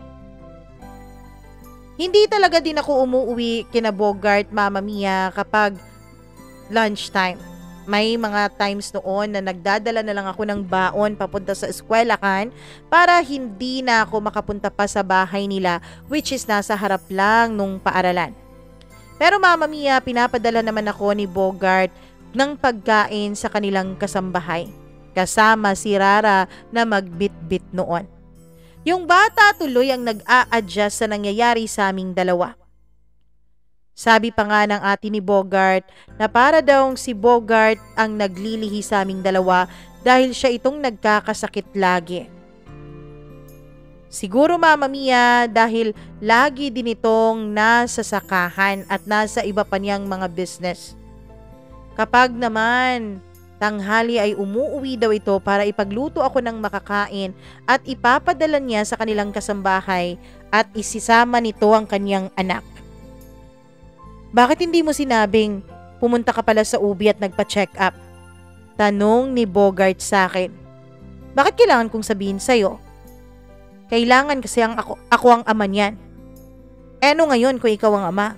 Hindi talaga din ako umuwi kina Bogart, Mama Mia, kapag lunchtime. May mga times noon na nagdadala na lang ako ng baon papunta sa eskwelahan para hindi na ako makapunta pa sa bahay nila, which is nasa harap lang nung paaralan. Pero Mama Mia, pinapadala naman ako ni Bogart ng pagkain sa kanilang kasambahay. Kasama si Rara na magbitbit noon. Yung bata tuloy ang nag-a-adjust sa nangyayari sa aming dalawa. Sabi pa nga ng ate ni Bogart na para daw si Bogart ang naglilihi sa aming dalawa dahil siya itong nagkakasakit lagi. Siguro, Mama Mia, dahil lagi din itong nasa sakahan at nasa iba pa niyang mga business. Kapag naman tanghali ay umuuwi daw ito para ipagluto ako ng makakain at ipapadala niya sa kanilang kasambahay at isisama nito ang kanyang anak. Bakit hindi mo sinabing pumunta ka pala sa ubi at nagpa-check up? Tanong ni Bogart sa akin. Bakit kailangan kong sabihin sa'yo? Kailangan kasi ako ang ama niyan. Ano ngayon kung ikaw ang ama?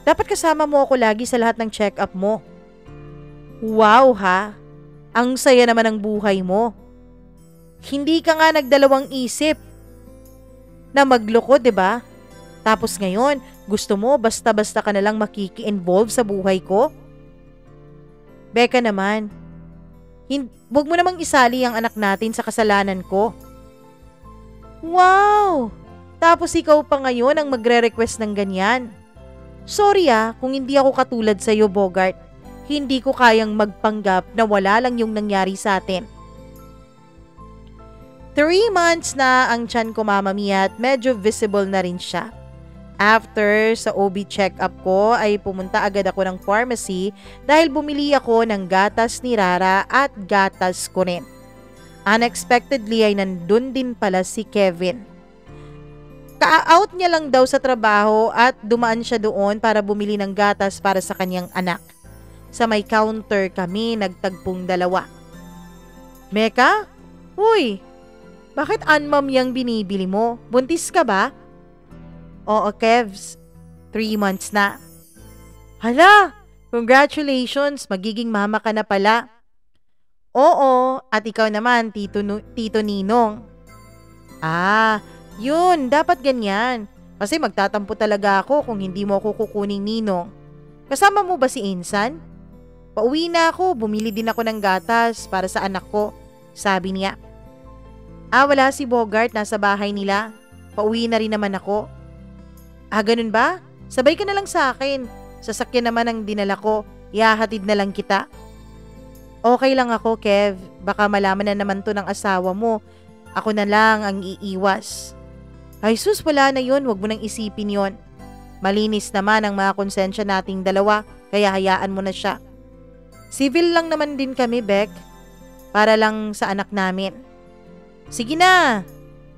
Dapat kasama mo ako lagi sa lahat ng check up mo. Wow ha, ang saya naman ng buhay mo. Hindi ka nga nagdalawang isip na magloko, diba? Tapos ngayon, gusto mo basta-basta ka nalang makiki-involve sa buhay ko? Becca naman, huwag mo namang isali ang anak natin sa kasalanan ko. Wow! Tapos ikaw pa ngayon ang magre-request ng ganyan. Sorry kung hindi ako katulad sa'yo, Bogart. Hindi ko kayang magpanggap na wala lang yung nangyari sa atin. 3 months na ang tiyan ko, Mama Mia, at medyo visible na rin siya. After sa OB check-up ko ay pumunta agad ako ng pharmacy dahil bumili ako ng gatas ni Rara at gatas ko rin. Unexpectedly ay nandun din pala si Kevin. Ka-out niya lang daw sa trabaho at dumaan siya doon para bumili ng gatas para sa kanyang anak. Sa may counter kami nagtagpong dalawa. Meka? Uy, bakit anmam yang binibili mo? Buntis ka ba? Oo, Kevs. 3 months na. Hala, congratulations, magiging mama ka na pala. Oo, at ikaw naman, Tito Ninong. Ah, yun, dapat ganyan. Kasi magtatampo talaga ako kung hindi mo ako kukuning ninong. Kasama mo ba si Insan? Pauwi na ako, bumili din ako ng gatas para sa anak ko, sabi niya. Ah, wala si Bogart, nasa bahay nila. Pauwi na rin naman ako. Ah, ganun ba? Sabay ka na lang sa akin. Sasakyan naman ang dinala ko, ihahatid na lang kita. Okay lang ako, Kev. Baka malaman na naman to ng asawa mo. Ako na lang ang iiwas. Ay sus, wala na yun. Huwag mo nang isipin yon. Malinis naman ang mga konsensya nating dalawa, kaya hayaan mo na siya. Civil lang naman din kami, Beck. Para lang sa anak namin. Sige na.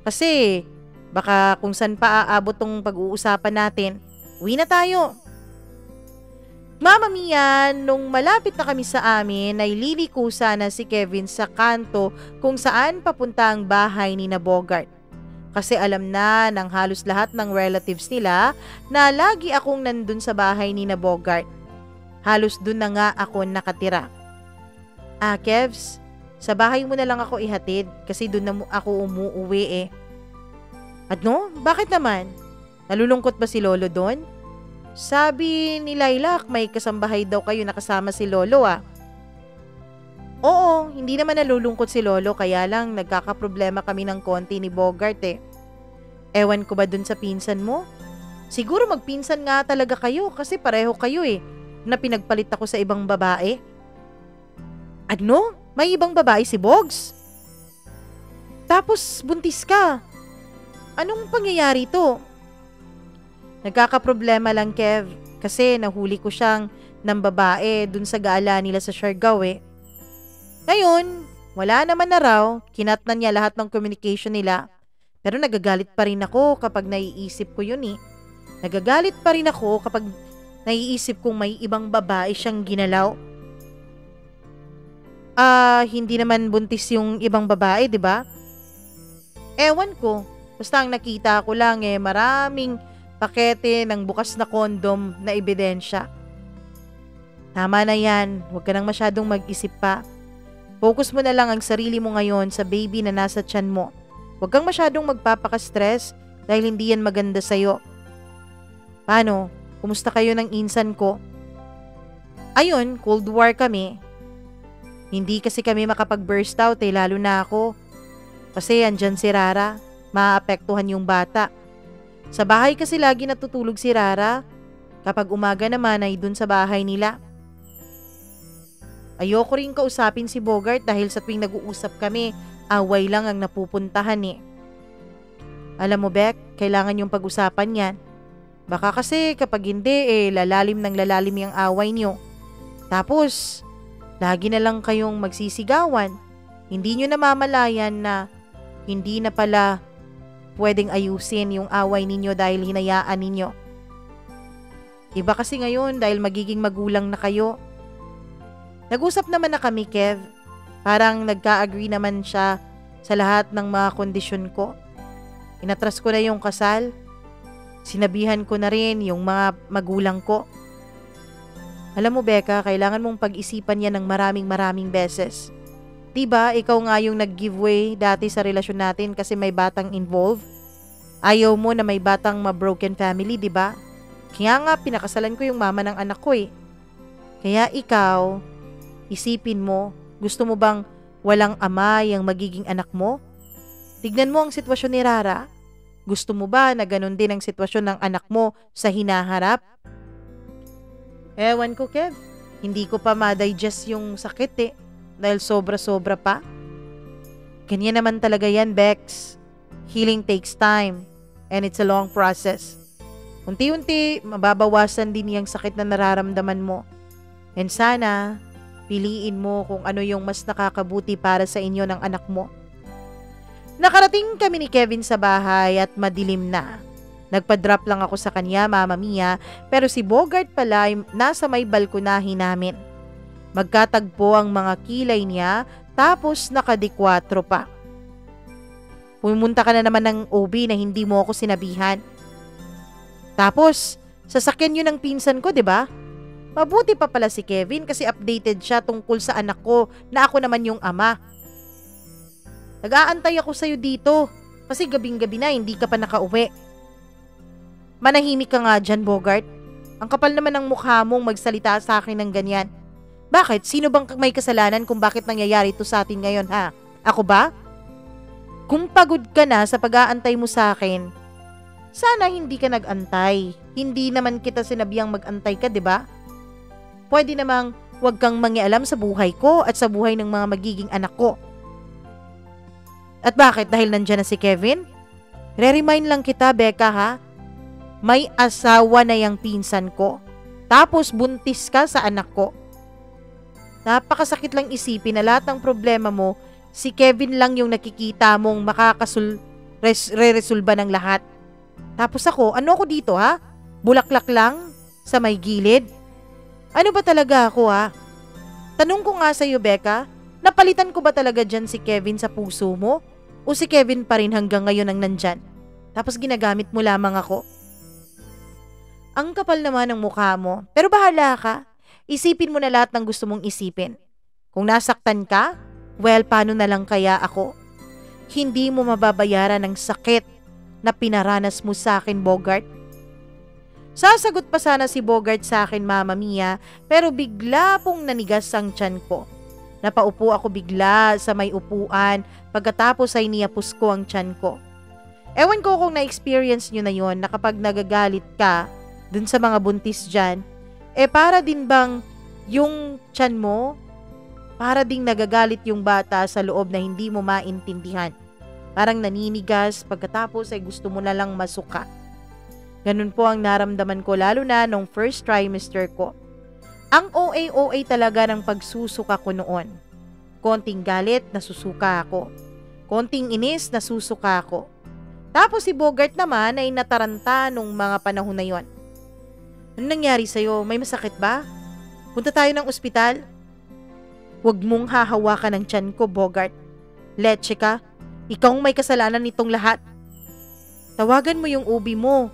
Kasi baka kung saan pa aabot tong pag-uusapan natin, uwi na tayo. Mama Mia, nung malapit na kami sa amin, ay liliko sana si Kevin sa kanto kung saan papunta ang bahay ni na Bogart. Kasi alam na ng halos lahat ng relatives nila na lagi akong nandun sa bahay ni na Bogart. Halos dun na nga ako nakatira. Ah, Kevs, sa bahay mo na lang ako ihatid kasi dun na ako umuuwi eh. At no, bakit naman? Nalulungkot ba si Lolo doon? Sabi ni Lilac, may kasambahay daw kayo nakasama si Lolo ah. Oo, hindi naman nalulungkot si Lolo kaya lang nagkakaproblema kami ng konti ni Bogart eh. Ewan ko ba dun sa pinsan mo? Siguro magpinsan nga talaga kayo kasi pareho kayo eh, na pinagpalit ako sa ibang babae. Ano? May ibang babae si Bogs? Tapos buntis ka. Anong pangyayari to? Nagkakaproblema lang, Kev, kasi nahuli ko siyang ng babae dun sa gala nila sa Siargao eh. Ngayon, wala naman na raw, kinat na niya lahat ng communication nila. Pero nagagalit pa rin ako kapag naiisip ko yun eh. Nagagalit pa rin ako kapag naiisip kong may ibang babae siyang ginalaw. Hindi naman buntis yung ibang babae, di ba? Ewan ko, basta ang nakita ko lang eh maraming pakete ng bukas na kondom na ebidensya. Tama na yan, huwag ka nang masyadong mag-isip pa. Focus mo na lang ang sarili mo ngayon sa baby na nasa tiyan mo. Huwag kang masyadong magpapaka-stress dahil hindi yan maganda sa'yo. Paano? Kumusta kayo ng insan ko? Ayun, Cold War kami. Hindi kasi kami makapag-burst out eh, lalo na ako. Kasi andyan si Rara, maaapektuhan yung bata. Sa bahay kasi lagi natutulog si Rara. Kapag umaga naman ay dun sa bahay nila. Ayoko rin kausapin si Bogart dahil sa tuwing nag-uusap kami, away lang ang napupuntahan eh. Alam mo, Beck, kailangan yung pag-usapan yan. Baka kasi kapag hindi lalalim ng lalalim yung away niyo. Tapos, lagi na lang kayong magsisigawan. Hindi nyo namamalayan na hindi na pala pwedeng ayusin yung away ninyo dahil hinayaan ninyo. Iba kasi ngayon dahil magiging magulang na kayo. Nag-usap naman na kami, Kev. Parang nagka-agree naman siya sa lahat ng mga kondisyon ko. Inatras ko na yung kasal. Sinabihan ko na rin yung mga magulang ko. Alam mo, Becca, kailangan mong pag-isipan yan ng maraming beses. Diba, ikaw nga yung nag-giveaway dati sa relasyon natin kasi may batang involved? Ayaw mo na may batang ma-broken family, diba? Kaya nga, pinakasalan ko yung mama ng anak ko eh. Kaya ikaw, isipin mo, gusto mo bang walang ama yung magiging anak mo? Tignan mo ang sitwasyon ni Rara. Gusto mo ba na ganun din ang sitwasyon ng anak mo sa hinaharap? Ewan ko, Kev. Hindi ko pa ma-digest yung sakit eh. Dahil sobra-sobra pa. Ganyan naman talaga yan, Bex. Healing takes time. And it's a long process. Unti-unti, mababawasan din yung sakit na nararamdaman mo. And sana, piliin mo kung ano yung mas nakakabuti para sa inyo ng anak mo. Nakarating kami ni Kevin sa bahay at madilim na. Nagpa-drop lang ako sa kanya, Mama Mia, pero si Bogart pala ay nasa may balkonahin namin. Magkatagpo ang mga kilay niya tapos nakadikwatro pa. Pumunta ka na naman ng OB na hindi mo ako sinabihan. Tapos, sasakyan yun ng pinsan ko, di ba? Mabuti pa pala si Kevin kasi updated siya tungkol sa anak ko na ako naman yung ama. Nag-aantay ako sa'yo dito kasi gabing-gabi na hindi ka pa nakauwi. Manahimik ka nga dyan, Bogart. Ang kapal naman ng mukha mong magsalita sa akin ng ganyan. Bakit? Sino bang may kasalanan kung bakit nangyayari ito sa atin ngayon, ha? Ako ba? Kung pagod ka na sa pag-aantay mo sa akin, sana hindi ka nag-antay. Hindi naman kita sinabihang mag-antay ka, di ba? Pwede namang huwag kang mangialam sa buhay ko at sa buhay ng mga magiging anak ko. At bakit? Dahil nandyan na si Kevin? Re-remind lang kita, Becca, ha? May asawa na yung pinsan ko. Tapos buntis ka sa anak ko. Napakasakit lang isipin na lahat ng problema mo, si Kevin lang yung nakikita mong re-resolba ng lahat. Tapos ako, ano ako dito, ha? Bulaklak lang? Sa may gilid? Ano ba talaga ako, ha? Tanong ko nga sa'yo, Becca, napalitan ko ba talaga dyan si Kevin sa puso mo? O si Kevin pa rin hanggang ngayon ang nandyan? Tapos ginagamit mo lamang ako? Ang kapal naman ng mukha mo. Pero bahala ka. Isipin mo na lahat ng gusto mong isipin. Kung nasaktan ka, well, paano na lang kaya ako? Hindi mo mababayaran ng sakit na pinaranas mo sa akin, Bogart. Sasagot pa sana si Bogart sa akin, Mama Mia, pero bigla pong nanigas ang tiyan ko. Napaupo ako bigla sa may upuan pagkatapos ay niyapos ko ang tiyan ko. Ewan ko kung na-experience nyo na yon na kapag nagagalit ka dun sa mga buntis dyan, para din bang yung tiyan mo, para ding nagagalit yung bata sa loob na hindi mo maintindihan. Parang naninigas pagkatapos ay gusto mo na lang masuka. Ganun po ang naramdaman ko lalo na nung first trimester ko. Ang OA talaga ng pagsusuka ko noon. Konting galit, nasusuka ako. Konting inis, nasusuka ako. Tapos si Bogart naman ay nataranta nung mga panahon na yon. Ano nangyari sa'yo? May masakit ba? Punta tayo ng ospital? Huwag mong hahawakan ng tiyan ko, Bogart. Leche ka. Ikaw ang may kasalanan nitong lahat. Tawagan mo yung OB mo.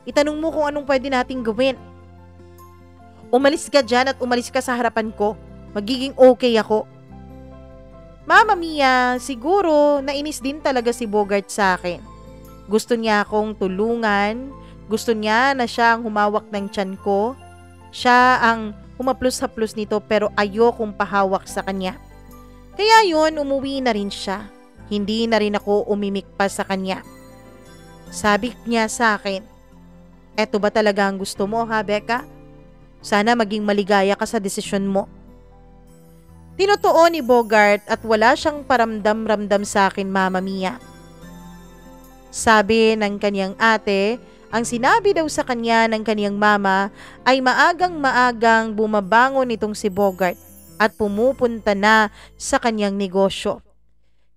Itanong mo kung anong pwede nating gawin. Umalis ka dyan at umalis ka sa harapan ko. Magiging okay ako. Mama Mia, siguro nainis din talaga si Bogart sa akin. Gusto niya akong tulungan. Gusto niya na siya ang humawak ng tiyan ko. Siya ang humaplos-haplos nito pero ayokong pahawak sa kanya. Kaya yun, umuwi na rin siya. Hindi na rin ako umimik pa sa kanya. Sabi niya sa akin, eto ba talaga ang gusto mo, ha, Becca? Sana maging maligaya ka sa desisyon mo. Tinotoo ni Bogart at wala siyang paramdam-ramdam sa akin, Mama Mia. Sabi ng kanyang ate, ang sinabi daw sa kanya ng kanyang mama ay maagang-maagang bumabangon itong si Bogart at pumupunta na sa kanyang negosyo.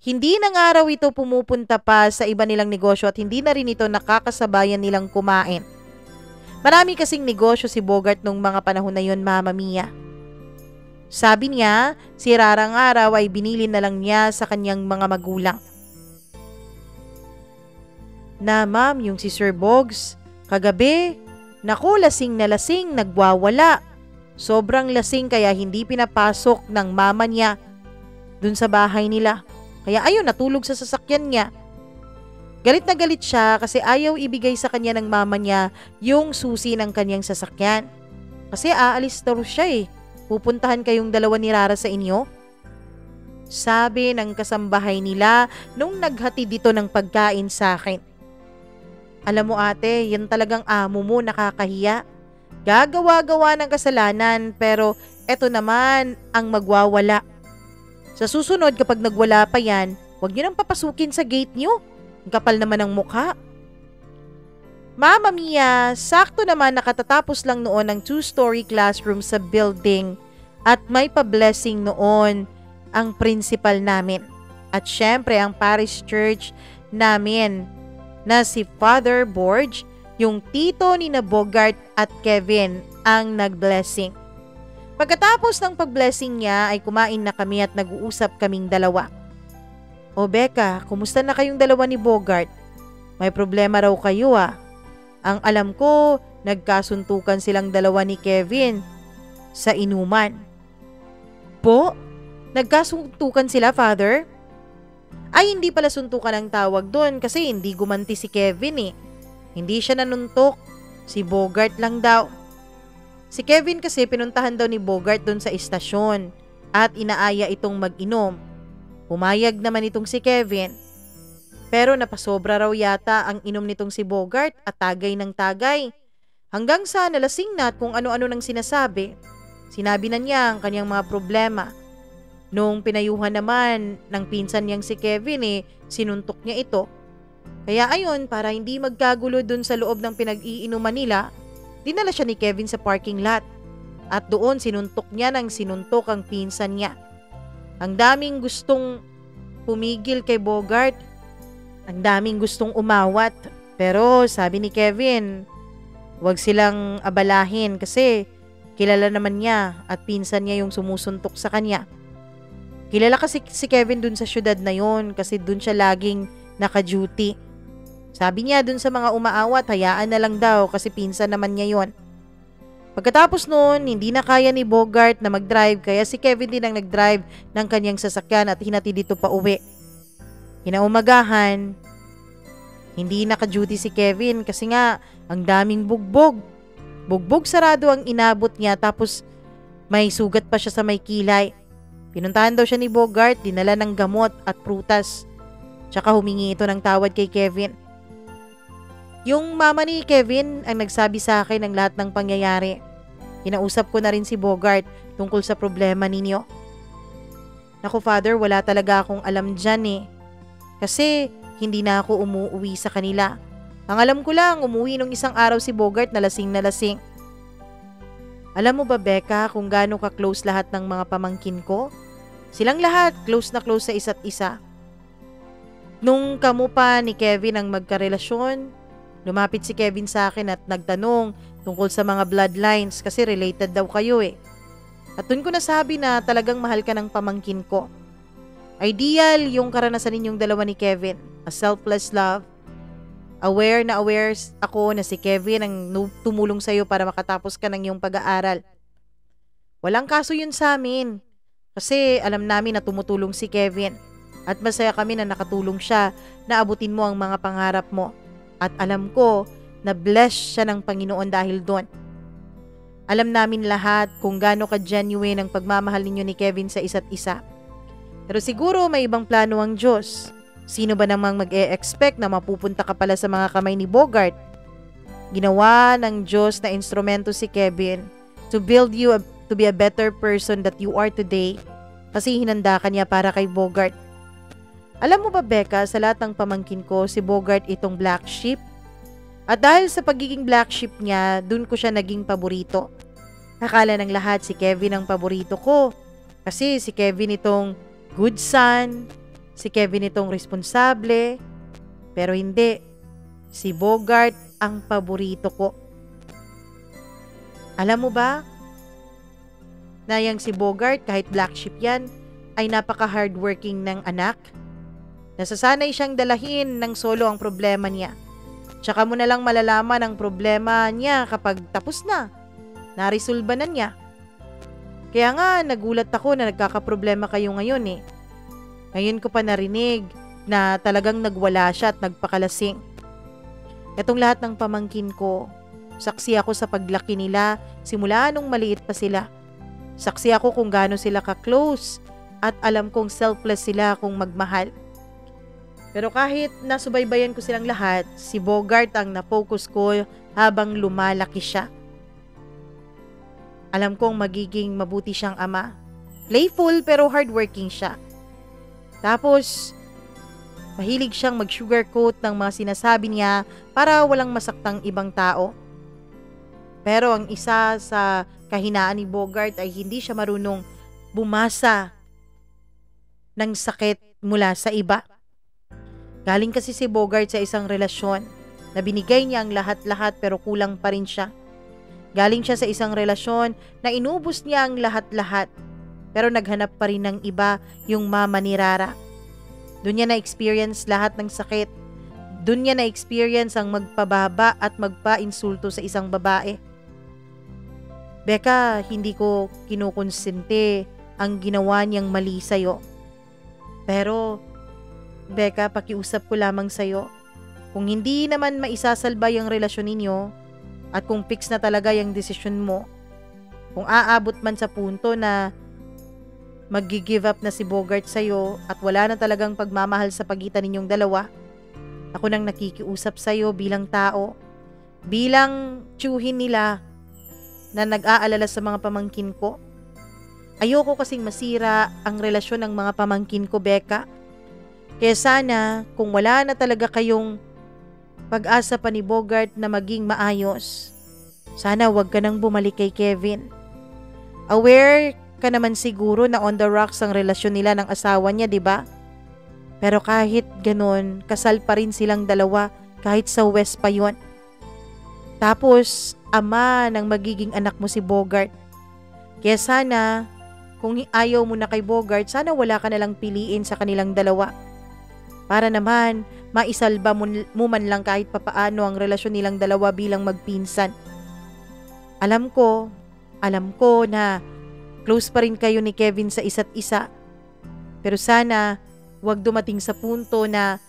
Hindi nang araw ito pumupunta pa sa iba nilang negosyo at hindi na rin ito nakakasabayan nilang kumain. Marami kasing negosyo si Bogart nung mga panahon na yon, Mama Mia. Sabi niya, si rarang araw ay binili na lang niya sa kanyang mga magulang. Na ma'am, yung si Sir Bogs, kagabi, naku, lasing na lasing, nagwawala. Sobrang lasing kaya hindi pinapasok ng mama niya dun sa bahay nila. Kaya ayun, natulog sa sasakyan niya. Galit na galit siya kasi ayaw ibigay sa kanya ng mama niya yung susi ng kanyang sasakyan. Kasi aalis daw siya eh. Pupuntahan kayong dalawa ni Rara sa inyo? Sabi ng kasambahay nila nung naghati dito ng pagkain sa akin. Alam mo ate, yan talagang amo mo, nakakahiya. Gagawa-gawa ng kasalanan pero eto naman ang magwawala. Sa susunod kapag nagwala pa yan, huwag niyo nang papasukin sa gate niyo. Ang kapal naman ng mukha. Mama Mia, sakto naman nakatatapos lang noon ng 2-story classroom sa building at may pa-blessing noon ang principal namin. At syempre ang parish church namin na si Father Borge, yung tito ni na Bogart at Kevin ang nag-blessing. Pagkatapos ng pag-blessing niya ay kumain na kami at nag-uusap kaming dalawa. O Becca, kumusta na kayong dalawa ni Bogart? May problema raw kayo ah. Ang alam ko, nagkasuntukan silang dalawa ni Kevin sa inuman. Po? Nagkasuntukan sila, Father? Ay, hindi pala suntukan ang tawag doon kasi hindi gumanti si Kevin eh. Hindi siya nanuntok. Si Bogart lang daw. Si Kevin kasi pinuntahan daw ni Bogart doon sa istasyon at inaaya itong mag-inom. Pumayag naman itong si Kevin. Pero napasobra raw yata ang inom nitong si Bogart at tagay ng tagay. Hanggang sa nalasing na at kung ano-ano nang sinasabi. Sinabi na niya ang kanyang mga problema. Nung pinayuhan naman ng pinsan niyang si Kevin sinuntok niya ito. Kaya ayon, para hindi magkagulo dun sa loob ng pinag-iinuman nila, dinala siya ni Kevin sa parking lot. At doon sinuntok niya ng sinuntok ang pinsan niya. Ang daming gustong pumigil kay Bogart. Ang daming gustong umawat. Pero sabi ni Kevin, huwag silang abalahin kasi kilala naman niya at pinsan niya yung sumusuntok sa kanya. Kilala kasi si Kevin dun sa syudad na yon kasi dun siya laging naka-duty. Sabi niya dun sa mga umaawat, hayaan na lang daw kasi pinsan naman niya yon. Pagkatapos noon, hindi na kaya ni Bogart na mag-drive kaya si Kevin din ang nag-drive ng kanyang sasakyan at hinatid dito pa uwi. Kinaumagahan, hindi naka-duty si Kevin kasi nga ang daming bugbog. Bugbog sarado ang inabot niya tapos may sugat pa siya sa may kilay. Pinuntahan daw siya ni Bogart, dinala ng gamot at prutas. Tsaka humingi ito ng tawad kay Kevin. Yung mama ni Kevin ang nagsabi sa akin ng lahat ng pangyayari. Kinausap ko na rin si Bogart tungkol sa problema ninyo. Naku Father, wala talaga akong alam dyan Kasi hindi na ako umuwi sa kanila. Ang alam ko lang, umuwi nung isang araw si Bogart na lasing na lasing. Alam mo ba Becca kung gaano ka-close lahat ng mga pamangkin ko? Silang lahat close na close sa isa't isa. Nung kamo pa ni Kevin ang magkarelasyon, lumapit si Kevin sa akin at nagtanong tungkol sa mga bloodlines kasi related daw kayo At dun ko nasabi na talagang mahal ka ng pamangkin ko. Ideal yung karanasan ninyong dalawa ni Kevin, a selfless love. Aware na aware ako na si Kevin ang tumulong sa'yo para makatapos ka ng iyong pag-aaral. Walang kaso yun sa amin kasi alam namin na tumutulong si Kevin at masaya kami na nakatulong siya na abutin mo ang mga pangarap mo. At alam ko na bless siya ng Panginoon dahil doon. Alam namin lahat kung gaano ka-genuine ang pagmamahal ninyo ni Kevin sa isa't isa. Pero siguro may ibang plano ang Diyos. Sino ba namang mag-e-expect na mapupunta ka pala sa mga kamay ni Bogart? Ginawa ng Diyos na instrumento si Kevin to build you to be a better person that you are today kasi hinanda ka niya para kay Bogart. Alam mo ba Becca, sa lahat ng pamangkin ko, si Bogart itong black sheep. At dahil sa pagiging black sheep niya, dun ko siya naging paborito. Akala ng lahat si Kevin ang paborito ko kasi si Kevin itong good son, si Kevin itong responsable, pero hindi. Si Bogart ang paborito ko. Alam mo ba, na yang si Bogart kahit black sheep yan, ay napaka-hardworking ng anak. Nasasanay siyang dalahin ng solo ang problema niya. Tsaka mo na lang malalaman ang problema niya kapag tapos na. Naresolba na niya. Kaya nga nagulat ako na nagkakaproblema kayo ngayon Ngayon ko pa narinig na talagang nagwala siya at nagpakalasing. Itong lahat ng pamangkin ko, saksi ako sa paglaki nila simula nung maliit pa sila. Saksi ako kung gaano sila ka-close at alam kong selfless sila kung magmahal. Pero kahit nasubaybayan ko silang lahat, si Bogart ang na-focus ko habang lumalaki siya. Alam kong magiging mabuti siyang ama. Playful pero hardworking siya. Tapos, mahilig siyang mag-sugarcoat ng mga sinasabi niya para walang masaktang ibang tao. Pero ang isa sa kahinaan ni Bogart ay hindi siya marunong bumasa ng sakit mula sa iba. Galing kasi si Bogart sa isang relasyon na binigay niya ang lahat-lahat pero kulang pa rin siya. Galing siya sa isang relasyon na inubos niya ang lahat-lahat pero naghanap pa rin ng iba, yung mama ni Rara. Doon niya na-experience lahat ng sakit. Doon niya na-experience ang magpababa at magpa-insulto sa isang babae. Becca, hindi ko kinukonsente ang ginawa niyang mali sa'yo. Pero, Becca, pakiusap ko lamang sa'yo. Kung hindi naman maisasalba yung relasyon ninyo, at kung fix na talaga yung desisyon mo, kung aabot man sa punto na mag-give up na si Bogart sa'yo at wala na talagang pagmamahal sa pagitan ninyong dalawa, ako nang nakikiusap sa'yo bilang tao, bilang tiyuhin nila na nag-aalala sa mga pamangkin ko. Ayoko kasing masira ang relasyon ng mga pamangkin ko, Becca. Kaya sana, kung wala na talaga kayong pag-asa pa ni Bogart na maging maayos, sana wag ka nang bumalik kay Kevin. Aware ka naman siguro na on the rocks ang relasyon nila ng asawa niya, di ba? Pero kahit ganun, kasal pa rin silang dalawa kahit sa West pa yun. Tapos, ama ng magiging anak mo si Bogart. Kaya sana, kung ayaw mo na kay Bogart, sana wala ka nalang piliin sa kanilang dalawa. Para naman, maisalba mo man lang kahit papaano ang relasyon nilang dalawa bilang magpinsan. Alam ko na close pa rin kayo ni Kevin sa isa't isa. Pero sana, wag dumating sa punto na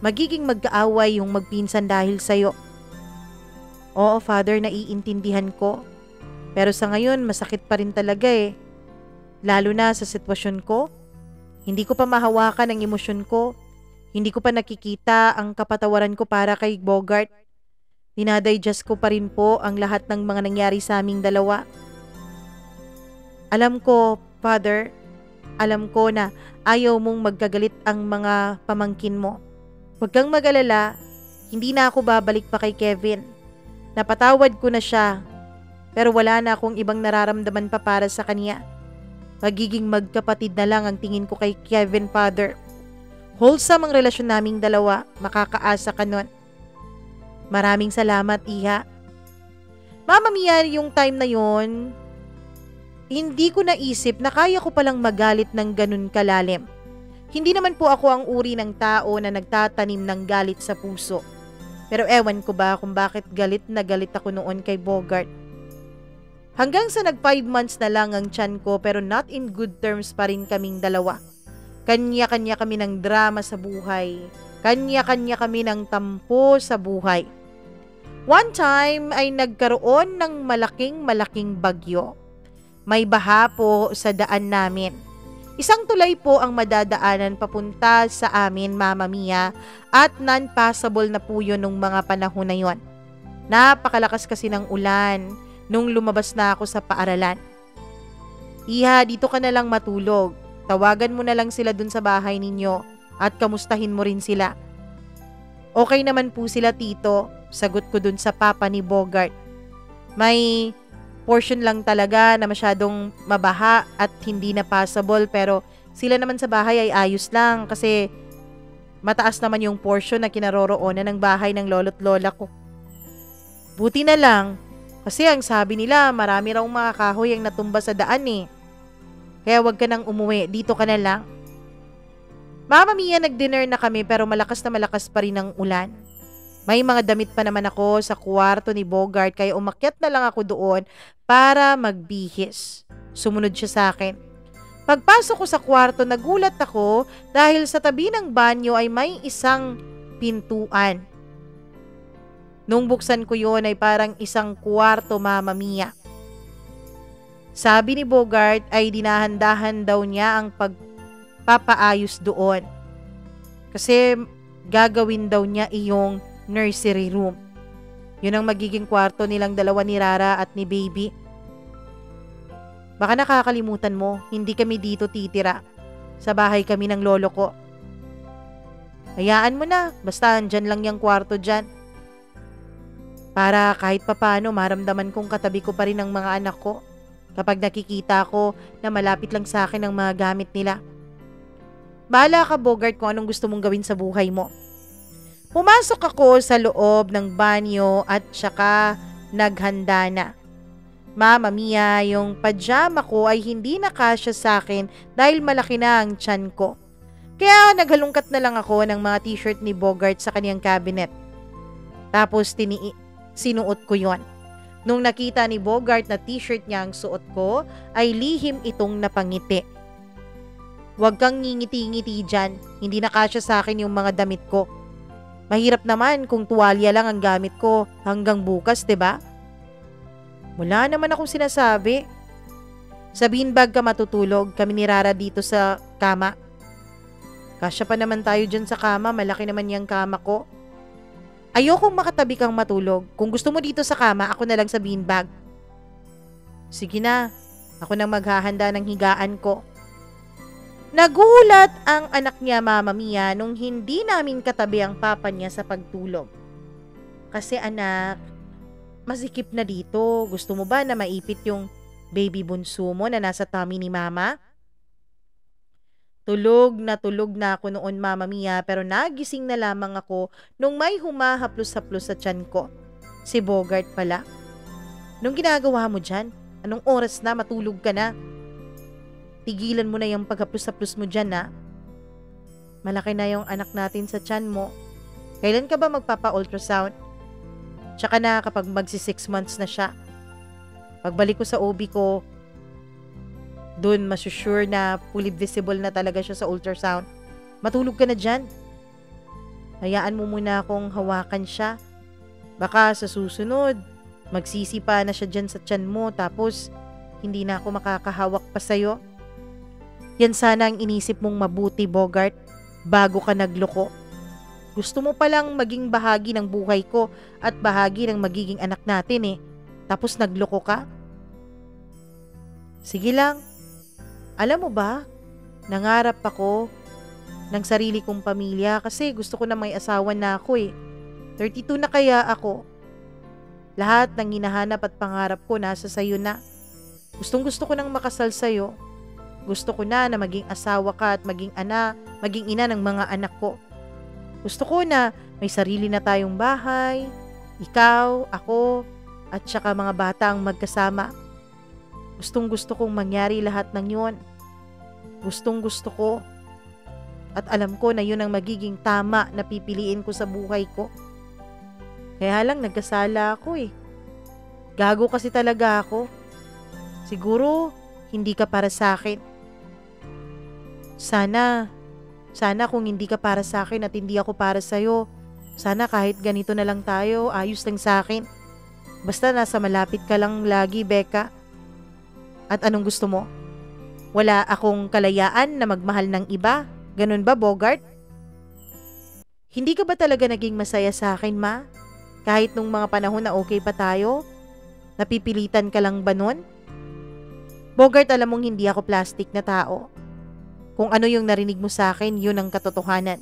magiging magkaaway yung magpinsan dahil sa'yo. Oo, Father, naiintindihan ko. Pero sa ngayon, masakit pa rin talaga eh. Lalo na sa sitwasyon ko. Hindi ko pa mahawakan ang emosyon ko. Hindi ko pa nakikita ang kapatawaran ko para kay Bogart. Dinadigest ko pa rin po ang lahat ng mga nangyari sa aming dalawa. Alam ko, Father, alam ko na ayaw mong magkagalit ang mga pamangkin mo. Huwag kang mag-alala, hindi na ako babalik pa kay Kevin. Napatawad ko na siya, pero wala na akong ibang nararamdaman pa para sa kanya. Magiging magkapatid na lang ang tingin ko kay Kevin, Father. Wholesome ang relasyon naming dalawa, makakaasa ka nun. Maraming salamat, Iha. Mama Mia, yung time na yon, hindi ko naisip na kaya ko palang magalit ng ganun kalalim. Hindi naman po ako ang uri ng tao na nagtatanim ng galit sa puso. Pero ewan ko ba kung bakit galit na galit ako noon kay Bogart. Hanggang sa nag 5 months na lang ang tiyan ko pero not in good terms pa rin kaming dalawa. Kanya-kanya kami ng drama sa buhay. Kanya-kanya kami ng tampo sa buhay. One time ay nagkaroon ng malaking bagyo. May baha po sa daan namin. Isang tulay po ang madadaanan papunta sa amin, Mama Mia, at non-passable na po yun nung mga panahon na yon. Napakalakas kasi ng ulan nung lumabas na ako sa paaralan. Iha, dito ka na lang matulog. Tawagan mo na lang sila dun sa bahay ninyo at kamustahin mo rin sila. Okay naman po sila, Tito, sagot ko dun sa papa ni Bogart. May portion lang talaga na masyadong mabaha at hindi na passable pero sila naman sa bahay ay ayos lang kasi mataas naman yung portion na kinaroroonan ng bahay ng lolo't lola ko. Buti na lang kasi ang sabi nila marami raw mga kahoy ang natumba sa daan eh. Kaya wag ka nang umuwi, dito ka na lang. Mama Mia, nag-dinner na kami pero malakas na malakas pa rin ang ulan. May mga damit pa naman ako sa kwarto ni Bogart kaya umakyat na lang ako doon para magbihis. Sumunod siya sa akin. Pagpasok ko sa kwarto, nagulat ako dahil sa tabi ng banyo ay may isang pintuan. Nung buksan ko yun ay parang isang kwarto, Mama Mia. Sabi ni Bogart ay dinahandahan daw niya ang pagpapaayos doon. Kasi gagawin daw niya iyong nursery room. Yun ang magiging kwarto nilang dalawa ni Rara at ni Baby. Baka nakakalimutan mo, hindi kami dito titira. Sa bahay kami ng lolo ko. Hayaan mo na, basta andyan lang yung kwarto dyan. Para kahit papano maramdaman kong katabi ko pa rin ang mga anak ko kapag nakikita ko na malapit lang sa akin ang mga gamit nila. Bahala ka, Bogart, kung anong gusto mong gawin sa buhay mo. Pumasok ako sa loob ng banyo at saka naghanda na. Mama Mia, yung pajama ko ay hindi na kasya sa akin dahil malaki na ang tiyan ko. Kaya naghalungkat na lang ako ng mga t-shirt ni Bogart sa kaniyang cabinet. Tapos sinuot ko yon. Nung nakita ni Bogart na t-shirt niya ang suot ko, ay lihim itong napangiti. Huwag kang ngingiti-ngiti dyan, hindi na kasya sa akin yung mga damit ko. Mahirap naman kung tuwalya lang ang gamit ko hanggang bukas, 'di ba? Wala naman akong sinasabi. Sa beanbag ka matutulog, kami ni Rara dito sa kama. Kasya pa naman tayo dyan sa kama, malaki naman yung kama ko. Ayokong makatabi kang matulog. Kung gusto mo dito sa kama, ako na lang sa beanbag. Sige na, ako nang maghahanda ng higaan ko. Nagulat ang anak niya, Mama Mia, nung hindi namin katabi ang papa niya sa pagtulog. Kasi anak, masikip na dito. Gusto mo ba na maipit yung baby bunso mo na nasa tummy ni Mama? Tulog na ako noon, Mama Mia, pero nagising na lamang ako nung may humahaplos-haplos sa tiyan ko. Si Bogart pala. Nung ginagawa mo dyan? Anong oras na? Matulog ka na. Tigilan mo na yung paghaplos-haplos mo dyan, ha? Malaki na yung anak natin sa tiyan mo. Kailan ka ba magpapa-ultrasound? Tsaka na kapag magsi 6 months na siya. Pagbalik ko sa OB ko, dun masusure na fully visible na talaga siya sa ultrasound. Matulog ka na dyan. Hayaan mo muna akong hawakan siya. Baka sa susunod, magsisipa na siya dyan sa tiyan mo tapos hindi na ako makakahawak pa sa'yo. Yan sana ang inisip mong mabuti, Bogart, bago ka nagloko. Gusto mo palang maging bahagi ng buhay ko at bahagi ng magiging anak natin eh. Tapos nagloko ka? Sige lang. Alam mo ba, nangarap ako ng sarili kong pamilya kasi gusto ko na may asawa na ako eh. 32 na kaya ako. Lahat ng hinahanap at pangarap ko nasa sayo na. Gustong gusto ko nang makasal sayo. Gusto ko na maging asawa ka at maging ina ng mga anak ko. Gusto ko na may sarili na tayong bahay, ikaw, ako, at saka mga bata ang magkasama. Gustong gusto kong mangyari lahat ng yun. Gustong gusto ko. At alam ko na yun ang magiging tama na pipiliin ko sa buhay ko. Kaya lang nagkasala ako eh. Gago kasi talaga ako. Siguro hindi ka para sa akin. Sana kung hindi ka para sa akin at hindi ako para sa'yo, sana kahit ganito na lang tayo, ayos lang sa akin. Basta nasa malapit ka lang lagi, Becca. At anong gusto mo? Wala akong kalayaan na magmahal ng iba? Ganun ba, Bogart? Hindi ka ba talaga naging masaya sa akin, Ma? Kahit nung mga panahon na okay pa tayo? Napipilitan ka lang ba nun? Bogart, alam mong hindi ako plastic na tao. Kung ano yung narinig mo sa akin, yun ang katotohanan.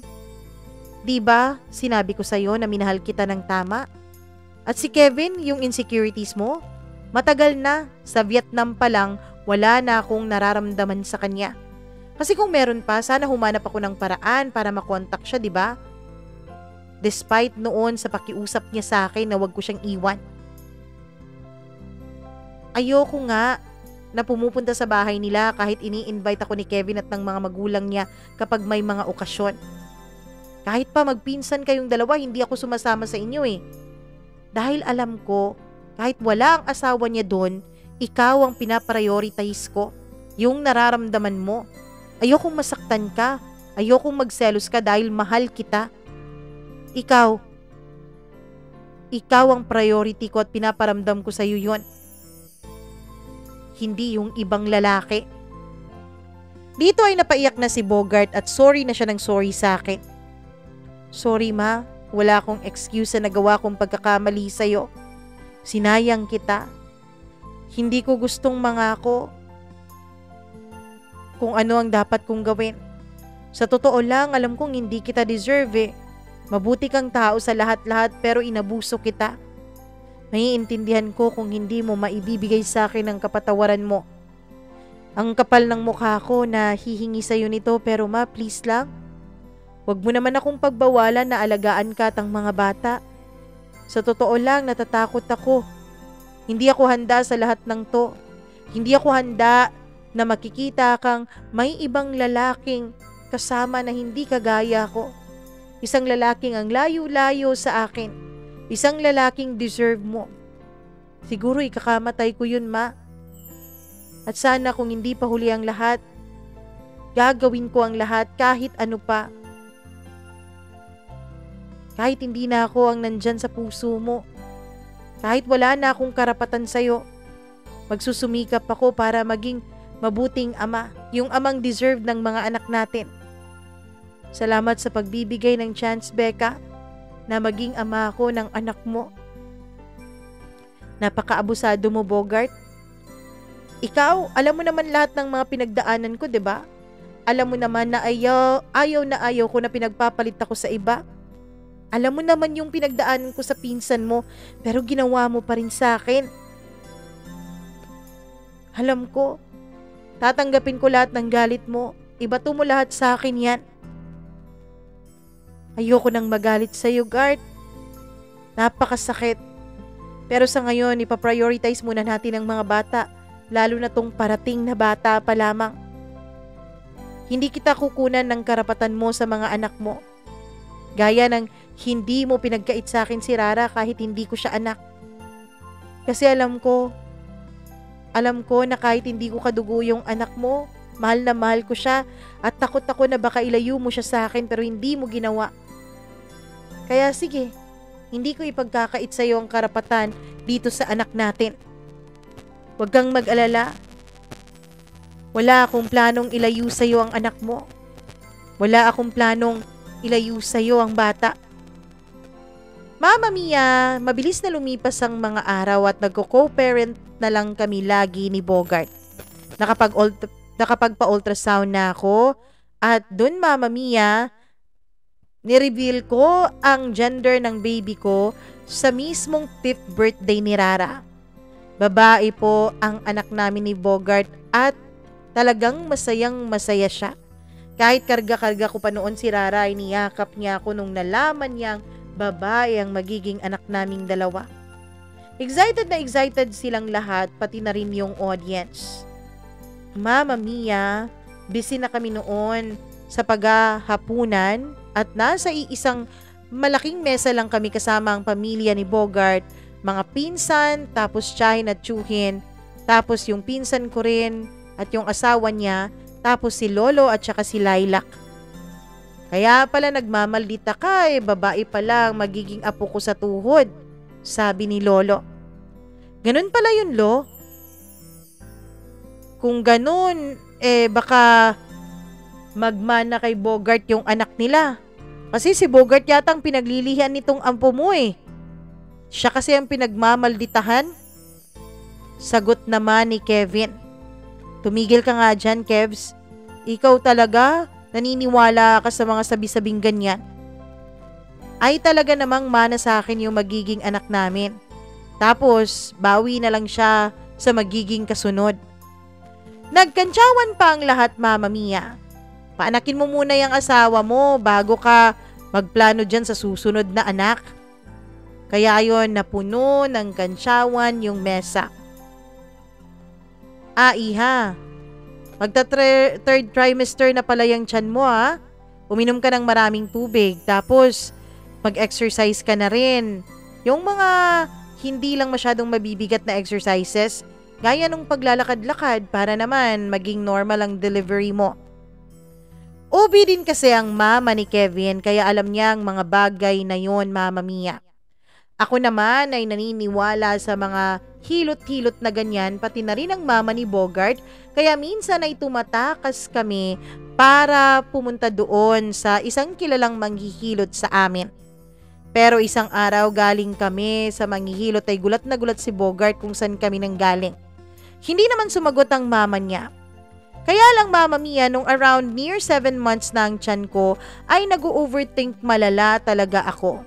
Diba, sinabi ko sa'yo na minahal kita ng tama? At si Kevin, yung insecurities mo? Matagal na, sa Vietnam pa lang, wala na akong nararamdaman sa kanya. Kasi kung meron pa, sana humanap ako ng paraan para makontak siya, diba? Despite noon sa pakiusap niya sa akin na wag ko siyang iwan. Ayoko nga na pumupunta sa bahay nila kahit ini-invite ako ni Kevin at ng mga magulang niya kapag may mga okasyon. Kahit pa magpinsan kayong dalawa, hindi ako sumasama sa inyo eh. Dahil alam ko, kahit wala ang asawa niya doon, ikaw ang pinaprioritize ko. Yung nararamdaman mo. Ayokong masaktan ka. Ayokong magselos ka dahil mahal kita. Ikaw ang priority ko at pinaparamdam ko sa iyo yun. Hindi yung ibang lalaki. Dito ay napaiyak na si Bogart at sorry na siya ng sorry sa akin. Sorry Ma, wala akong excuse na nagawa kong pagkakamali sa'yo. Sinayang kita. Hindi ko gustong mangako kung ano ang dapat kong gawin. Sa totoo lang, alam kong hindi kita deserve eh. Mabuti kang tao sa lahat-lahat pero inabuso kita. Maiintindihan ko kung hindi mo maibibigay sa akin ang kapatawaran mo. Ang kapal ng mukha ko na hihingi sa'yo nito pero ma, please lang. Huwag mo naman akong pagbawalan na alagaan ka tang mga bata. Sa totoo lang, natatakot ako. Hindi ako handa sa lahat ng to. Hindi ako handa na makikita kang may ibang lalaking kasama na hindi kagaya ko. Isang lalaking ang layo-layo sa akin. Isang lalaking deserve mo. Siguro ikakamatay ko yun, ma. At sana kung hindi pa huli ang lahat, gagawin ko ang lahat kahit ano pa. Kahit hindi na ako ang nandyan sa puso mo. Kahit wala na akong karapatan sa'yo. Magsusumikap ako para maging mabuting ama. Yung amang deserve ng mga anak natin. Salamat sa pagbibigay ng chance, Becca, na maging ama ako ng anak mo. Napakaabusado mo, Bogart. Ikaw, alam mo naman lahat ng mga pinagdaanan ko, 'di ba? Alam mo naman na ayaw ko na pinagpapalit ako sa iba. Alam mo naman yung pinagdaanan ko sa pinsan mo, pero ginawa mo pa rin sa akin. Alam ko, tatanggapin ko lahat ng galit mo. Ibato mo lahat sa akin yan. Ayoko nang magalit sa'yo, Gart. Napakasakit. Pero sa ngayon, ipaprioritize muna natin ang mga bata. Lalo na tong parating na bata pa lamang. Hindi kita kukunan ng karapatan mo sa mga anak mo. Gaya ng hindi mo pinagkait sa akin si Rara kahit hindi ko siya anak. Kasi alam ko na kahit hindi ko kadugo yung anak mo, mahal na mahal ko siya at takot ako na baka ilayo mo siya sa akin pero hindi mo ginawa. Kaya sige, hindi ko ipagkakait sa iyo ang karapatan dito sa anak natin. Huwag kang mag-alala. Wala akong planong ilayo sa iyo ang anak mo. Wala akong planong ilayo sa iyo ang bata. Mama Mia, mabilis na lumipas ang mga araw at nagko-co-parent na lang kami lagi ni Bogart. Nakapagpa-ultrasound na ako at dun, Mama Mia, nireveal ko ang gender ng baby ko sa mismong 5th birthday ni Rara. Babae po ang anak namin ni Bogart at talagang masayang-masaya siya. Kahit karga-karga ko pa noon si Rara, iniyakap niya ako nung nalaman niyang babae ang magiging anak naming dalawa. Excited na excited silang lahat, pati na rin yung audience. Mama Mia, busy na kami noon sa paghahapunan at nasa iisang malaking mesa lang kami kasama ang pamilya ni Bogart, mga pinsan, tapos Chine at Chuhin, tapos yung pinsan ko rin at yung asawa niya, tapos si Lolo at saka si Lilac. Kaya pala nagmamaldita ka babae pa lang magiging apo ko sa tuhod, sabi ni Lolo. Ganun pala yun, Lo. Kung ganun, baka magmana kay Bogart yung anak nila. Kasi si Bogart yatang pinaglilihan nitong ampo mo Siya kasi ang pinagmamalditahan. Sagot naman ni Kevin. Tumigil ka nga dyan, Kevs. Ikaw talaga, naniniwala ka sa mga sabi-sabing ganyan. Ay talaga namang mana sa akin yung magiging anak namin. Tapos, bawi na lang siya sa magiging kasunod. Nagkantsawan pa ang lahat, Mama Mia. Paanakin mo muna yung asawa mo bago ka magplano dyan sa susunod na anak. Kaya ayon napuno ng kantsawan yung mesa. Iha, magta-third trimester na pala yung tiyan mo Uminom ka ng maraming tubig, tapos mag-exercise ka na rin. Yung mga hindi lang masyadong mabibigat na exercises, gaya nung paglalakad-lakad para naman maging normal ang delivery mo. OB din kasi ang mama ni Kevin kaya alam niya ang mga bagay na yon, Mama Mia. Ako naman ay naniniwala sa mga hilot-hilot na ganyan pati na rin ang mama ni Bogart kaya minsan ay tumatakas kami para pumunta doon sa isang kilalang manghihilot sa amin. Pero isang araw galing kami sa manghihilot ay gulat na gulat si Bogart kung saan kami nanggaling. Hindi naman sumagot ang mama niya. Kaya lang, Mama Mia, nung around near 7 months na ang tiyan ko ay nag-overthink malala talaga ako.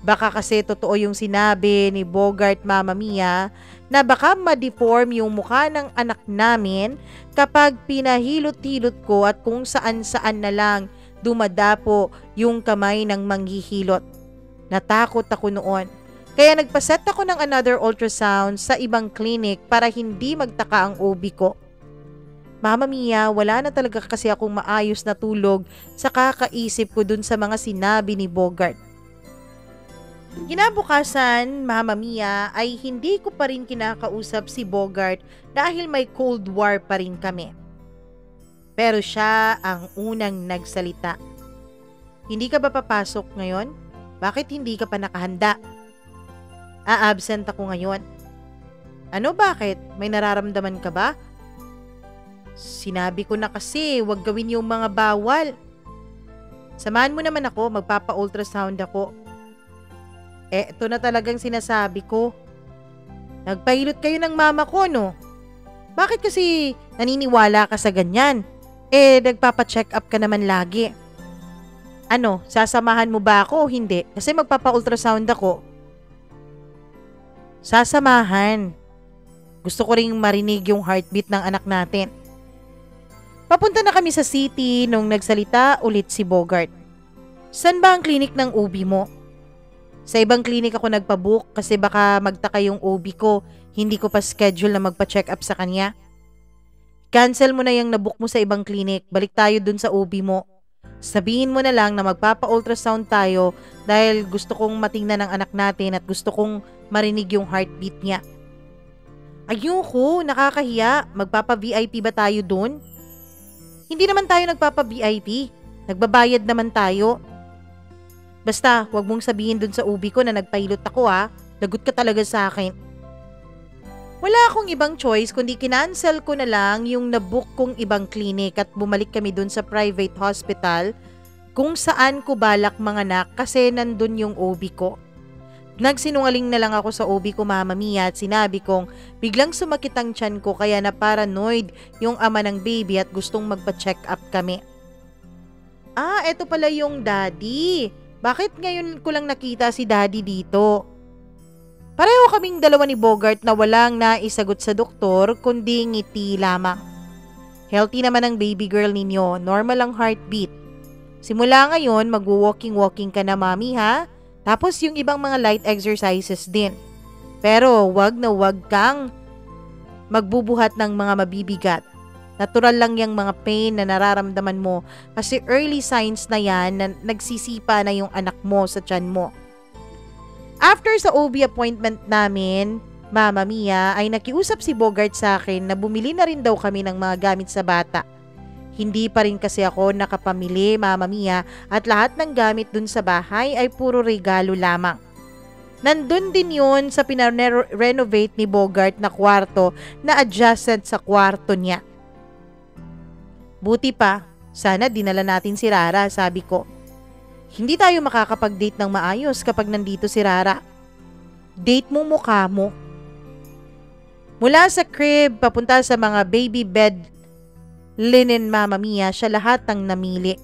Baka kasi totoo yung sinabi ni Bogart, Mama Mia, na baka ma-deform yung mukha ng anak namin kapag pinahilot-hilot ko at kung saan-saan na lang dumadapo yung kamay ng manghihilot. Natakot ako noon. Kaya nagpaset ako ng another ultrasound sa ibang clinic para hindi magtaka ang OB ko. Mama Mia, wala na talaga kasi akong maayos na tulog sa kakaisip ko dun sa mga sinabi ni Bogart. Kinabukasan, Mama Mia, ay hindi ko pa rin kinakausap si Bogart dahil may Cold War pa rin kami. Pero siya ang unang nagsalita. Hindi ka ba papasok ngayon? Bakit hindi ka pa nakahanda? Absent ako ngayon. Ano, bakit? May nararamdaman ka ba? Sinabi ko na kasi, huwag gawin yung mga bawal. Samahan mo naman ako, magpapa-ultrasound ako. Ito na talagang sinasabi ko. Nagpahilot kayo ng mama ko, no? Bakit kasi naniniwala ka sa ganyan? Nagpapa-check up ka naman lagi. Ano, sasamahan mo ba ako o hindi? Kasi magpapa-ultrasound ako. Sasamahan. Gusto ko ring marinig yung heartbeat ng anak natin. Papunta na kami sa city nung nagsalita ulit si Bogart. San ba ang clinic ng OB mo? Sa ibang clinic ako nagpabook kasi baka magtaka yung OB ko, hindi ko pa schedule na magpa-check up sa kanya. Cancel mo na yung nabook mo sa ibang clinic, balik tayo dun sa OB mo. Sabihin mo na lang na magpapa-ultrasound tayo dahil gusto kong matingnan ng anak natin at gusto kong marinig yung heartbeat niya. Ayoko, nakakahiya. Magpapa-VIP ba tayo dun? Hindi naman tayo nagpapa-VIP. Nagbabayad naman tayo. Basta, wag mong sabihin dun sa ubi ko na nagpahilot ako ha. Lagot ka talaga sa akin. Wala akong ibang choice kundi kinancel ko na lang yung nabook kong ibang clinic at bumalik kami dun sa private hospital kung saan ko balak manganak kasi nandun yung OB ko. Nagsinungaling na lang ako sa OB ko, Mama Mia, at sinabi kong biglang sumakit ang tiyan ko kaya na paranoid yung ama ng baby at gustong magpa-check up kami. Eto pala yung daddy. Bakit ngayon ko lang nakita si daddy dito? Pareho kaming dalawa ni Bogart na walang naisagot sa doktor kundi ngiti lamang. Healthy naman ang baby girl ninyo, normal ang heartbeat. Simula ngayon, mag-walking-walking ka na, Mami, ha? Tapos yung ibang mga light exercises din. Pero wag na wag kang magbubuhat ng mga mabibigat. Natural lang yung mga pain na nararamdaman mo kasi early signs na yan na nagsisipa na yung anak mo sa tiyan mo. After sa OB appointment namin, Mama Mia, ay nakiusap si Bogart sa akin na bumili na rin daw kami ng mga gamit sa bata. Hindi pa rin kasi ako nakapamili, Mama Mia, at lahat ng gamit dun sa bahay ay puro regalo lamang. Nandun din yun sa pinarenovate ni Bogart na kwarto na adjacent sa kwarto niya. Buti pa, sana dinala natin si Rara, sabi ko. Hindi tayo makakapag-date ng maayos kapag nandito si Rara. Date mo mukha mo. Mula sa crib, papunta sa mga baby bed linen, Mama Mia, siya lahat ang namili.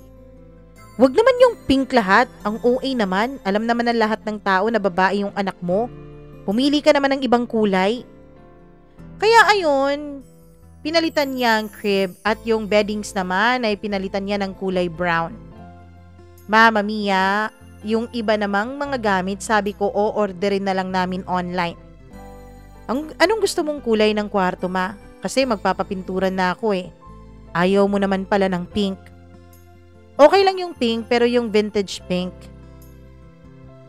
Wag naman yung pink lahat, ang OA naman. Alam naman ng lahat ng tao na babae yung anak mo. Pumili ka naman ng ibang kulay. Kaya ayon, pinalitan niya ang crib at yung beddings naman ay pinalitan niya ng kulay brown. Mama Mia, yung iba namang mga gamit sabi ko o-orderin na lang namin online. Anong gusto mong kulay ng kwarto, Ma? Kasi magpapapinturan na ako eh. Ayaw mo naman pala ng pink. Okay lang yung pink pero yung vintage pink.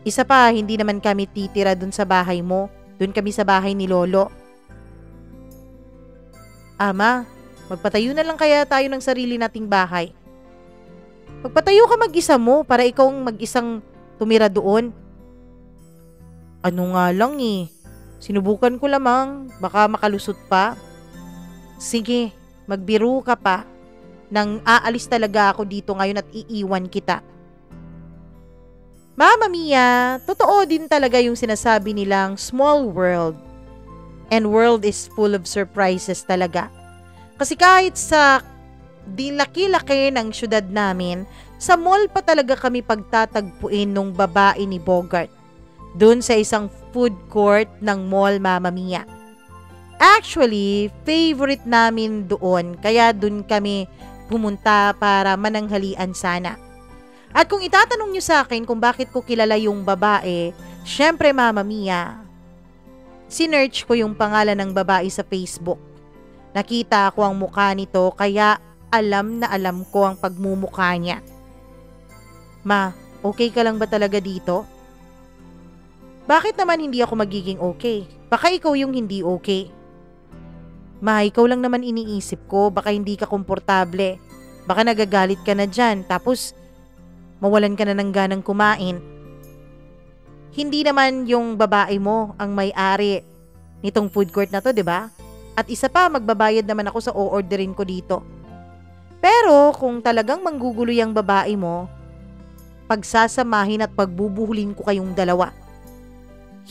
Isa pa, hindi naman kami titira dun sa bahay mo. Dun kami sa bahay ni Lolo. Ama, magpatayo na lang kaya tayo ng sarili nating bahay. Magpatayo ka mag-isa mo para ikaw mag-isang tumira doon. Ano nga lang eh. Sinubukan ko lamang. Baka makalusot pa. Sige, magbiro ka pa. Nang aalis talaga ako dito ngayon at iiwan kita. Mama Mia, totoo din talaga yung sinasabi nilang small world. And world is full of surprises talaga. Kasi kahit sa di laki-laki ng syudad namin, sa mall pa talaga kami pagtatagpuin nung babae ni Bogart. Doon sa isang food court ng mall, Mama Mia. Actually, favorite namin doon, kaya doon kami pumunta para mananghalian sana. At kung itatanong nyo sa akin kung bakit ko kilala yung babae, syempre Mama Mia, sinearch ko yung pangalan ng babae sa Facebook. Nakita ko ang mukha nito kaya alam na alam ko ang pagmumukha niya. Ma, okay ka lang ba talaga dito? Bakit naman hindi ako magiging okay? Baka ikaw yung hindi okay. Ma, ikaw lang naman iniisip ko, baka hindi ka komportable. Baka nagagalit ka na dyan, tapos mawalan ka na ng ganang kumain. Hindi naman yung babae mo ang may-ari nitong food court na to, 'di ba? At isa pa, magbabayad naman ako sa o-orderin ko dito. Pero kung talagang manggugulo yung babae mo, pagsasamahin at pagbubuhulin ko kayong dalawa.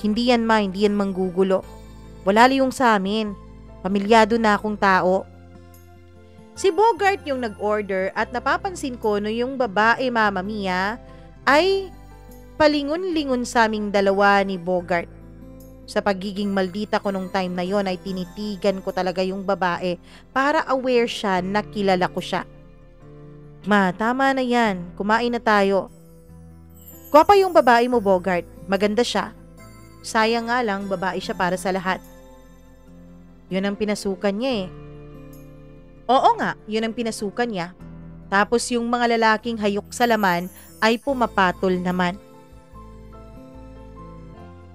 Hindi yan ma, hindi yan manggugulo. Wala liyong sa amin. Pamilyado na akong tao. Si Bogart yung nag-order at napapansin ko no yung babae Mama Mia ay palingon-lingon sa aming dalawa ni Bogart. Sa pagiging maldita ko nung time na yon ay tinitigan ko talaga yung babae para aware siya na kilala ko siya. Ma, tama na yan. Kumain na tayo. Gwapa yung babae mo, Bogart. Maganda siya. Sayang nga lang, babae siya para sa lahat. Yun ang pinasukan niya eh. Oo nga, yun ang pinasukan niya. Tapos yung mga lalaking hayok sa laman ay pumapatol naman.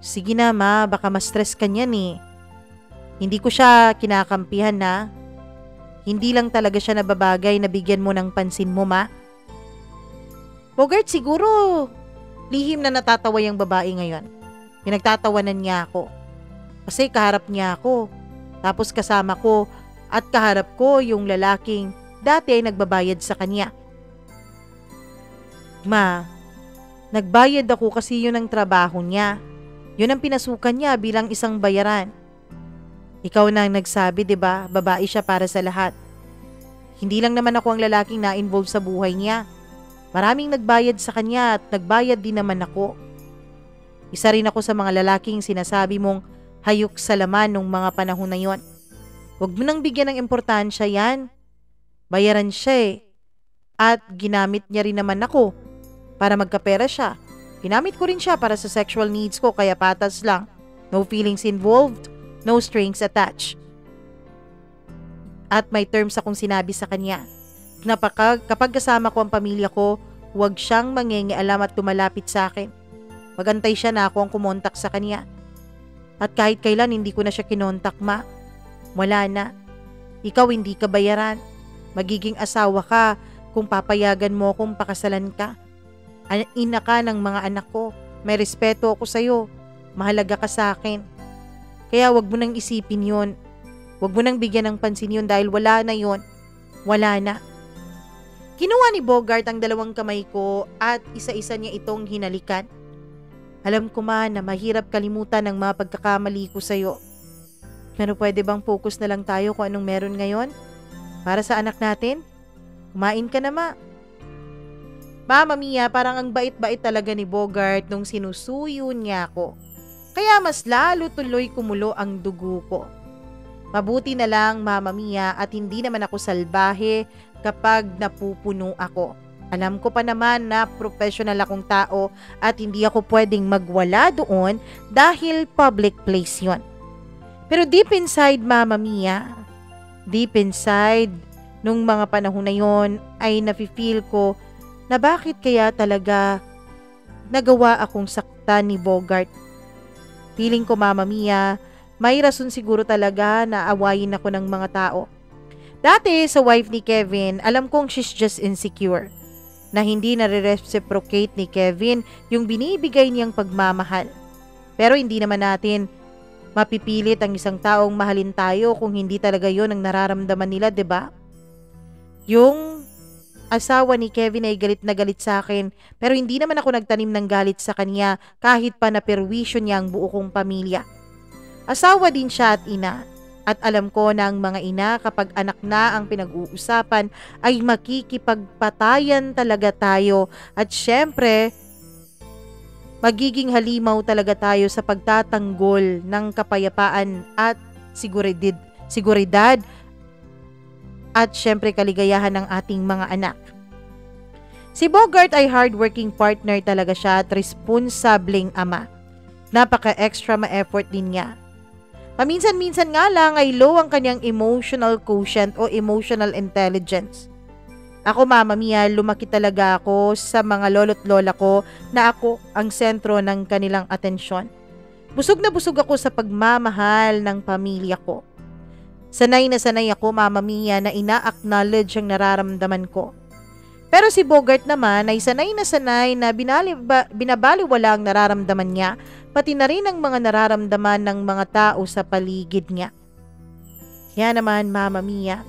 Sige na ma, baka ma-stress ka niyan eh. Hindi ko siya kinakampihan na. Hindi lang talaga siya nababagay na bigyan mo ng pansin mo ma. Bogart, siguro lihim na natatawa yung babae ngayon. Pinagtatawanan niya ako. Kasi kaharap niya ako. Tapos kasama ko at kaharap ko yung lalaking dati ay nagbabayad sa kanya. Ma, nagbayad ako kasi yun ang trabaho niya. Yun ang pinasukan niya bilang isang bayaran. Ikaw na ang nagsabi, 'di ba? Babae siya para sa lahat. Hindi lang naman ako ang lalaking na-involve sa buhay niya. Maraming nagbayad sa kanya at nagbayad din naman ako. Isa rin ako sa mga lalaking sinasabi mong hayok sa laman nung mga panahon na yon. Huwag mo nang bigyan ng importansya yan. Bayaran siya eh. At ginamit niya rin naman ako para magkapera siya. Ginamit ko rin siya para sa sexual needs ko kaya patas lang. No feelings involved, no strings attached. At may terms akong sinabi sa kanya. Kapag kasama ko ang pamilya ko, huwag siyang mangingialam at tumalapit sa akin. Magantay siya na ako ang kumontak sa kanya. At kahit kailan hindi ko na siya kinontak ma. Wala na. Ikaw hindi ka bayaran. Magiging asawa ka kung papayagan mo akong pakasalan ka. Ina ka ng mga anak ko. May respeto ako sa'yo. Mahalaga ka sa akin. Kaya wag mo nang isipin yon. Wag mo nang bigyan ng pansin yun dahil wala na yon. Wala na. Kinuha ni Bogart ang dalawang kamay ko at isa-isa niya itong hinalikan. Alam ko man na mahirap kalimutan ang mga pagkakamali ko sa'yo. Pero pwede bang focus na lang tayo kung anong meron ngayon? Para sa anak natin? Kumain ka na ma. Mama Mia, parang ang bait-bait talaga ni Bogart nung sinusuyo niya ako. Kaya mas lalo tuloy kumulo ang dugo ko. Mabuti na lang Mama Mia at hindi naman ako salbahe kapag napupuno ako. Alam ko pa naman na professional akong tao at hindi ako pwedeng magwala doon dahil public place yon. Pero deep inside Mama Mia, deep inside nung mga panahon na yon ay nafe-feel ko na bakit kaya talaga nagawa akong saktan ni Bogart. Feeling ko Mama Mia, may rason siguro talaga na awayin ako ng mga tao. Dati sa wife ni Kevin, alam kong she's just insecure. Na hindi nare-reciprocate ni Kevin yung binibigay niyang pagmamahal. Pero hindi naman natin mapipilit ang isang taong mahalin tayo kung hindi talaga yon ang nararamdaman nila, 'di ba? Yung asawa ni Kevin ay galit na galit sa akin pero hindi naman ako nagtanim ng galit sa kanya kahit pa naperwisyo niya ang buo kong pamilya. Asawa din siya at ina. At alam ko na ang mga ina kapag anak na ang pinag-uusapan ay makikipagpatayan talaga tayo at syempre magiging halimaw talaga tayo sa pagtatanggol ng kapayapaan at seguridad at syempre kaligayahan ng ating mga anak. Si Bogart ay hardworking partner talaga siya at responsableng ama. Napaka-extra ma-effort din niya. Paminsan-minsan nga lang ay low ang kanyang emotional quotient o emotional intelligence. Ako, Mama Mia, lumaki talaga ako sa mga lolo't lola ko na ako ang sentro ng kanilang atensyon. Busog na busog ako sa pagmamahal ng pamilya ko. Sanay na sanay ako, Mama Mia, na ina-acknowledge ang nararamdaman ko. Pero si Bogart naman ay sanay na binabaliwala ang nararamdaman niya, pati na rin ang mga nararamdaman ng mga tao sa paligid niya. Kaya naman, Mama Mia,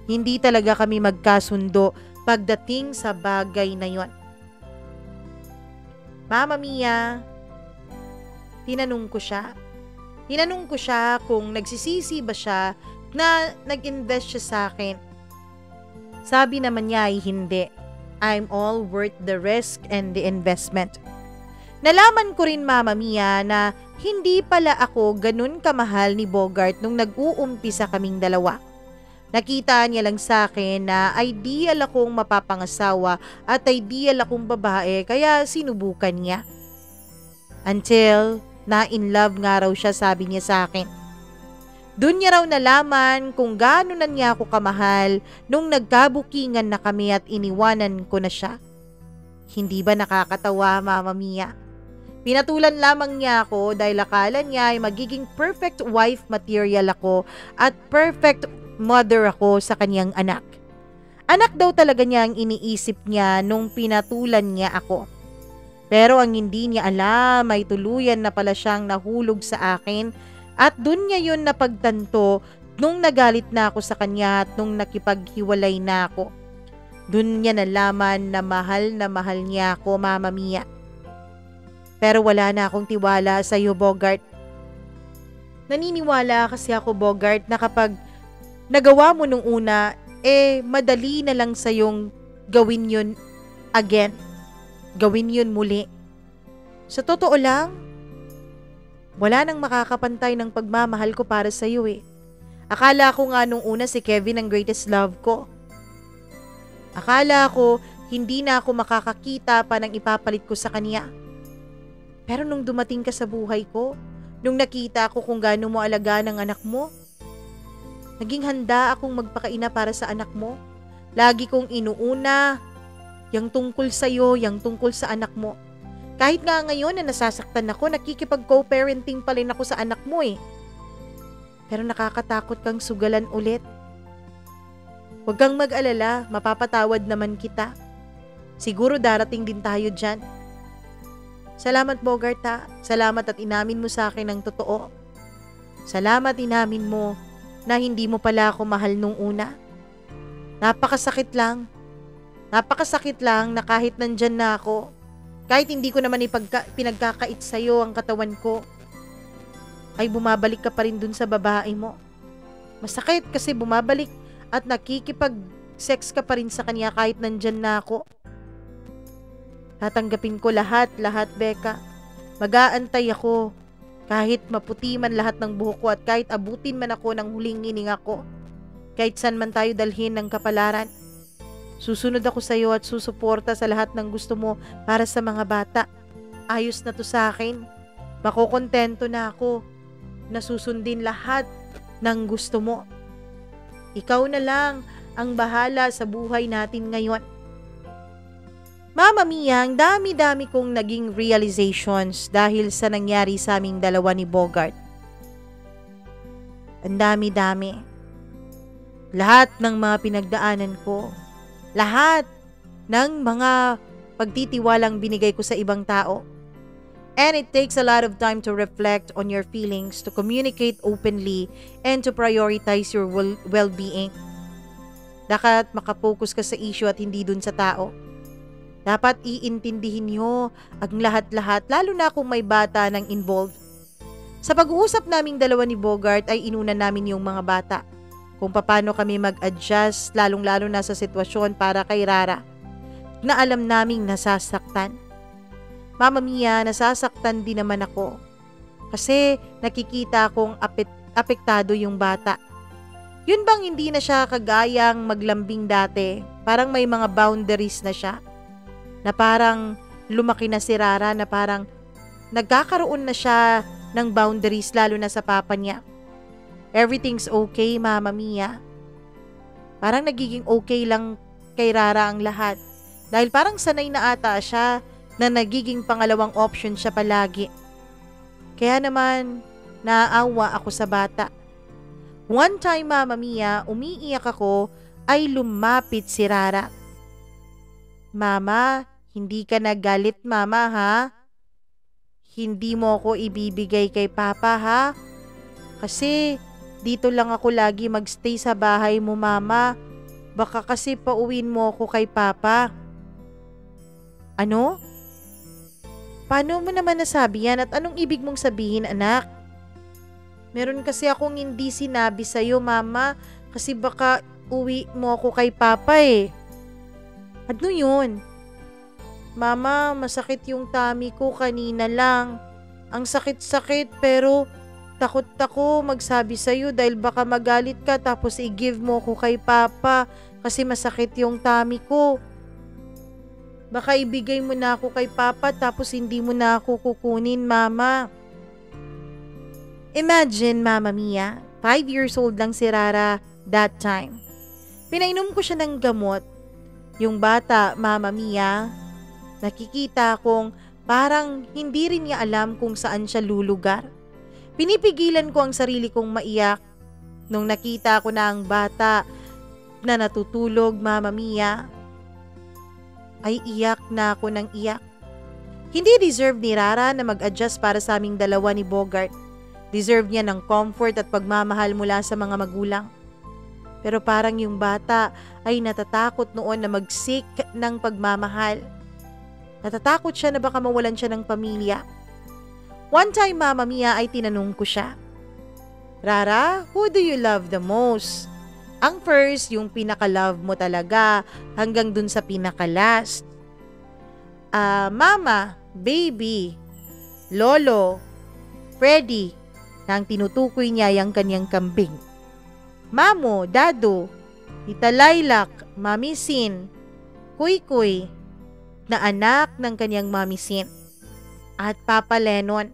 hindi talaga kami magkasundo pagdating sa bagay na yon. Mama Mia, tinanong ko siya kung nagsisisi ba siya na nag-invest siya sa akin. Sabi naman niya ay hindi. I'm all worth the risk and the investment. Nalaman ko rin, Mama Mia, na hindi pala ako ganun kamahal ni Bogart nung nag-uumpisa kaming dalawa. Nakita niya lang sa akin na ideal akong mapapangasawa at ideal akong babae kaya sinubukan niya. Until na-in love nga raw siya, sabi niya sa akin. Doon niya raw nalaman kung gaano na niya ako kamahal nung nagkabukingan na kami at iniwanan ko na siya. Hindi ba nakakatawa, Mama Mia? Pinatulan lamang niya ako dahil akala niya ay magiging perfect wife material ako at perfect mother ako sa kanyang anak. Anak daw talaga niya ang iniisip niya nung pinatulan niya ako. Pero ang hindi niya alam ay tuluyan na pala siyang nahulog sa akin at dun niya yun napagtanto nung nagalit na ako sa kanya at nung nakipaghiwalay na ako. Dun niya nalaman na mahal niya ako, Mama Mia. Pero wala na akong tiwala sa iyo, Bogart. Naniniwala kasi ako, Bogart, na kapag nagawa mo nung una, madali na lang sa'yong gawin yun again. Gawin yun muli. Sa totoo lang, wala nang makakapantay ng pagmamahal ko para sa iyo eh. Akala ko nga nung una si Kevin ang greatest love ko. Akala ko hindi na ako makakakita pa ng ipapalit ko sa kanya. Pero nung dumating ka sa buhay ko, nung nakita ko kung gaano mo alagaan ang anak mo, naging handa akong magpakaina para sa anak mo. Lagi kong inuuna yang tungkol sa iyo, yang tungkol sa anak mo. Kahit nga ngayon na nasasaktan ako, nakikipag-co-parenting pa rin ako sa anak mo eh. Pero nakakatakot kang sugalan ulit. Huwag kang mag-alala, mapapatawad naman kita. Siguro darating din tayo dyan. Salamat, Bogart ha. Salamat at inamin mo sa akin ang totoo. Salamat inamin mo na hindi mo pala ako mahal nung una. Napakasakit lang. Napakasakit lang na kahit nandyan na ako, kahit hindi ko naman pinagkakait sa'yo ang katawan ko, ay bumabalik ka pa rin dun sa babae mo. Masakit kasi bumabalik at nakikipag-sex ka pa rin sa kanya kahit nandyan na ako. Tatanggapin ko lahat, Becca. Mag-aantay ako kahit maputi man lahat ng buhok ko at kahit abutin man ako ng huling hininga ko. Kahit saan man tayo dalhin ng kapalaran. Susunod ako sa iyo at susuporta sa lahat ng gusto mo para sa mga bata. Ayos na to sa akin. Makokontento na ako na susundin lahat ng gusto mo. Ikaw na lang ang bahala sa buhay natin ngayon. Mama Mia, ang dami-dami kong naging realizations dahil sa nangyari sa aming dalawa ni Bogart. Ang dami-dami. Lahat ng mga pinagdaanan ko. Lahat ng mga pagtitiwalang binigay ko sa ibang tao. And it takes a lot of time to reflect on your feelings, to communicate openly, and to prioritize your well-being. Dapat makapokus ka sa issue at hindi dun sa tao. Dapat iintindihin nyo ang lahat-lahat, lalo na kung may bata nang involved. Sa pag-uusap naming dalawa ni Bogart ay inuna namin yung mga bata. Kung paano kami mag-adjust, lalong-lalo na sa sitwasyon para kay Rara, na alam naming nasasaktan. Mama Mia, nasasaktan din naman ako. Kasi nakikita kong apektado yung bata. Yun bang hindi na siya kagayang maglambing dati? Parang may mga boundaries na siya. Na parang lumaki na si Rara, na parang nagkakaroon na siya ng boundaries lalo na sa papa niya. Everything's okay, Mama Mia. Parang nagiging okay lang kay Rara ang lahat. Dahil parang sanay na ata siya na nagiging pangalawang option siya palagi. Kaya naman, naaawa ako sa bata. One time, Mama Mia, umiiyak ako ay lumapit si Rara. Mama, hindi ka nagalit, Mama, ha? Hindi mo ako ibibigay kay Papa, ha? Kasi dito lang ako lagi magstay sa bahay mo, Mama. Baka kasi pauwiin mo ako kay Papa. Ano? Paano mo naman nasabi yan at anong ibig mong sabihin, anak? Meron kasi akong hindi sinabi sa'yo, Mama, kasi baka uwi mo ako kay Papa eh. Ano yun? Mama, masakit yung tummy ko kanina lang. Ang sakit-sakit pero takot ako magsabi sa'yo dahil baka magalit ka tapos i-give mo ko kay Papa kasi masakit yung tummy ko. Baka ibigay mo na ako kay Papa tapos hindi mo na ako kukunin, Mama. Imagine, Mama Mia, 5 years old lang si Rara that time. Pinainom ko siya ng gamot. Yung bata, Mama Mia, nakikita kong parang hindi rin niya alam kung saan siya lulugar. Pinipigilan ko ang sarili kong maiyak. Nung nakita ko na ang bata na natutulog, Mama Mia, ay iyak na ako ng iyak. Hindi deserve ni Rara na mag-adjust para sa aming dalawa ni Bogart. Deserve niya ng comfort at pagmamahal mula sa mga magulang. Pero parang yung bata ay natatakot noon na mag-seek ng pagmamahal. Natatakot siya na baka mawalan siya ng pamilya. One time, Mama Mia, ay tinanong ko siya, Rara, who do you love the most? Ang first, yung pinaka-love mo talaga, hanggang dun sa pinaka-last. Mama, baby, lolo, Freddy, na ang tinutukoy niya yung kanyang kambing. Mamo, dado, Tita Lilac, Mami Sin, Kuy-Kuy, na anak ng kanyang Mami Sin. At Papa Lennon,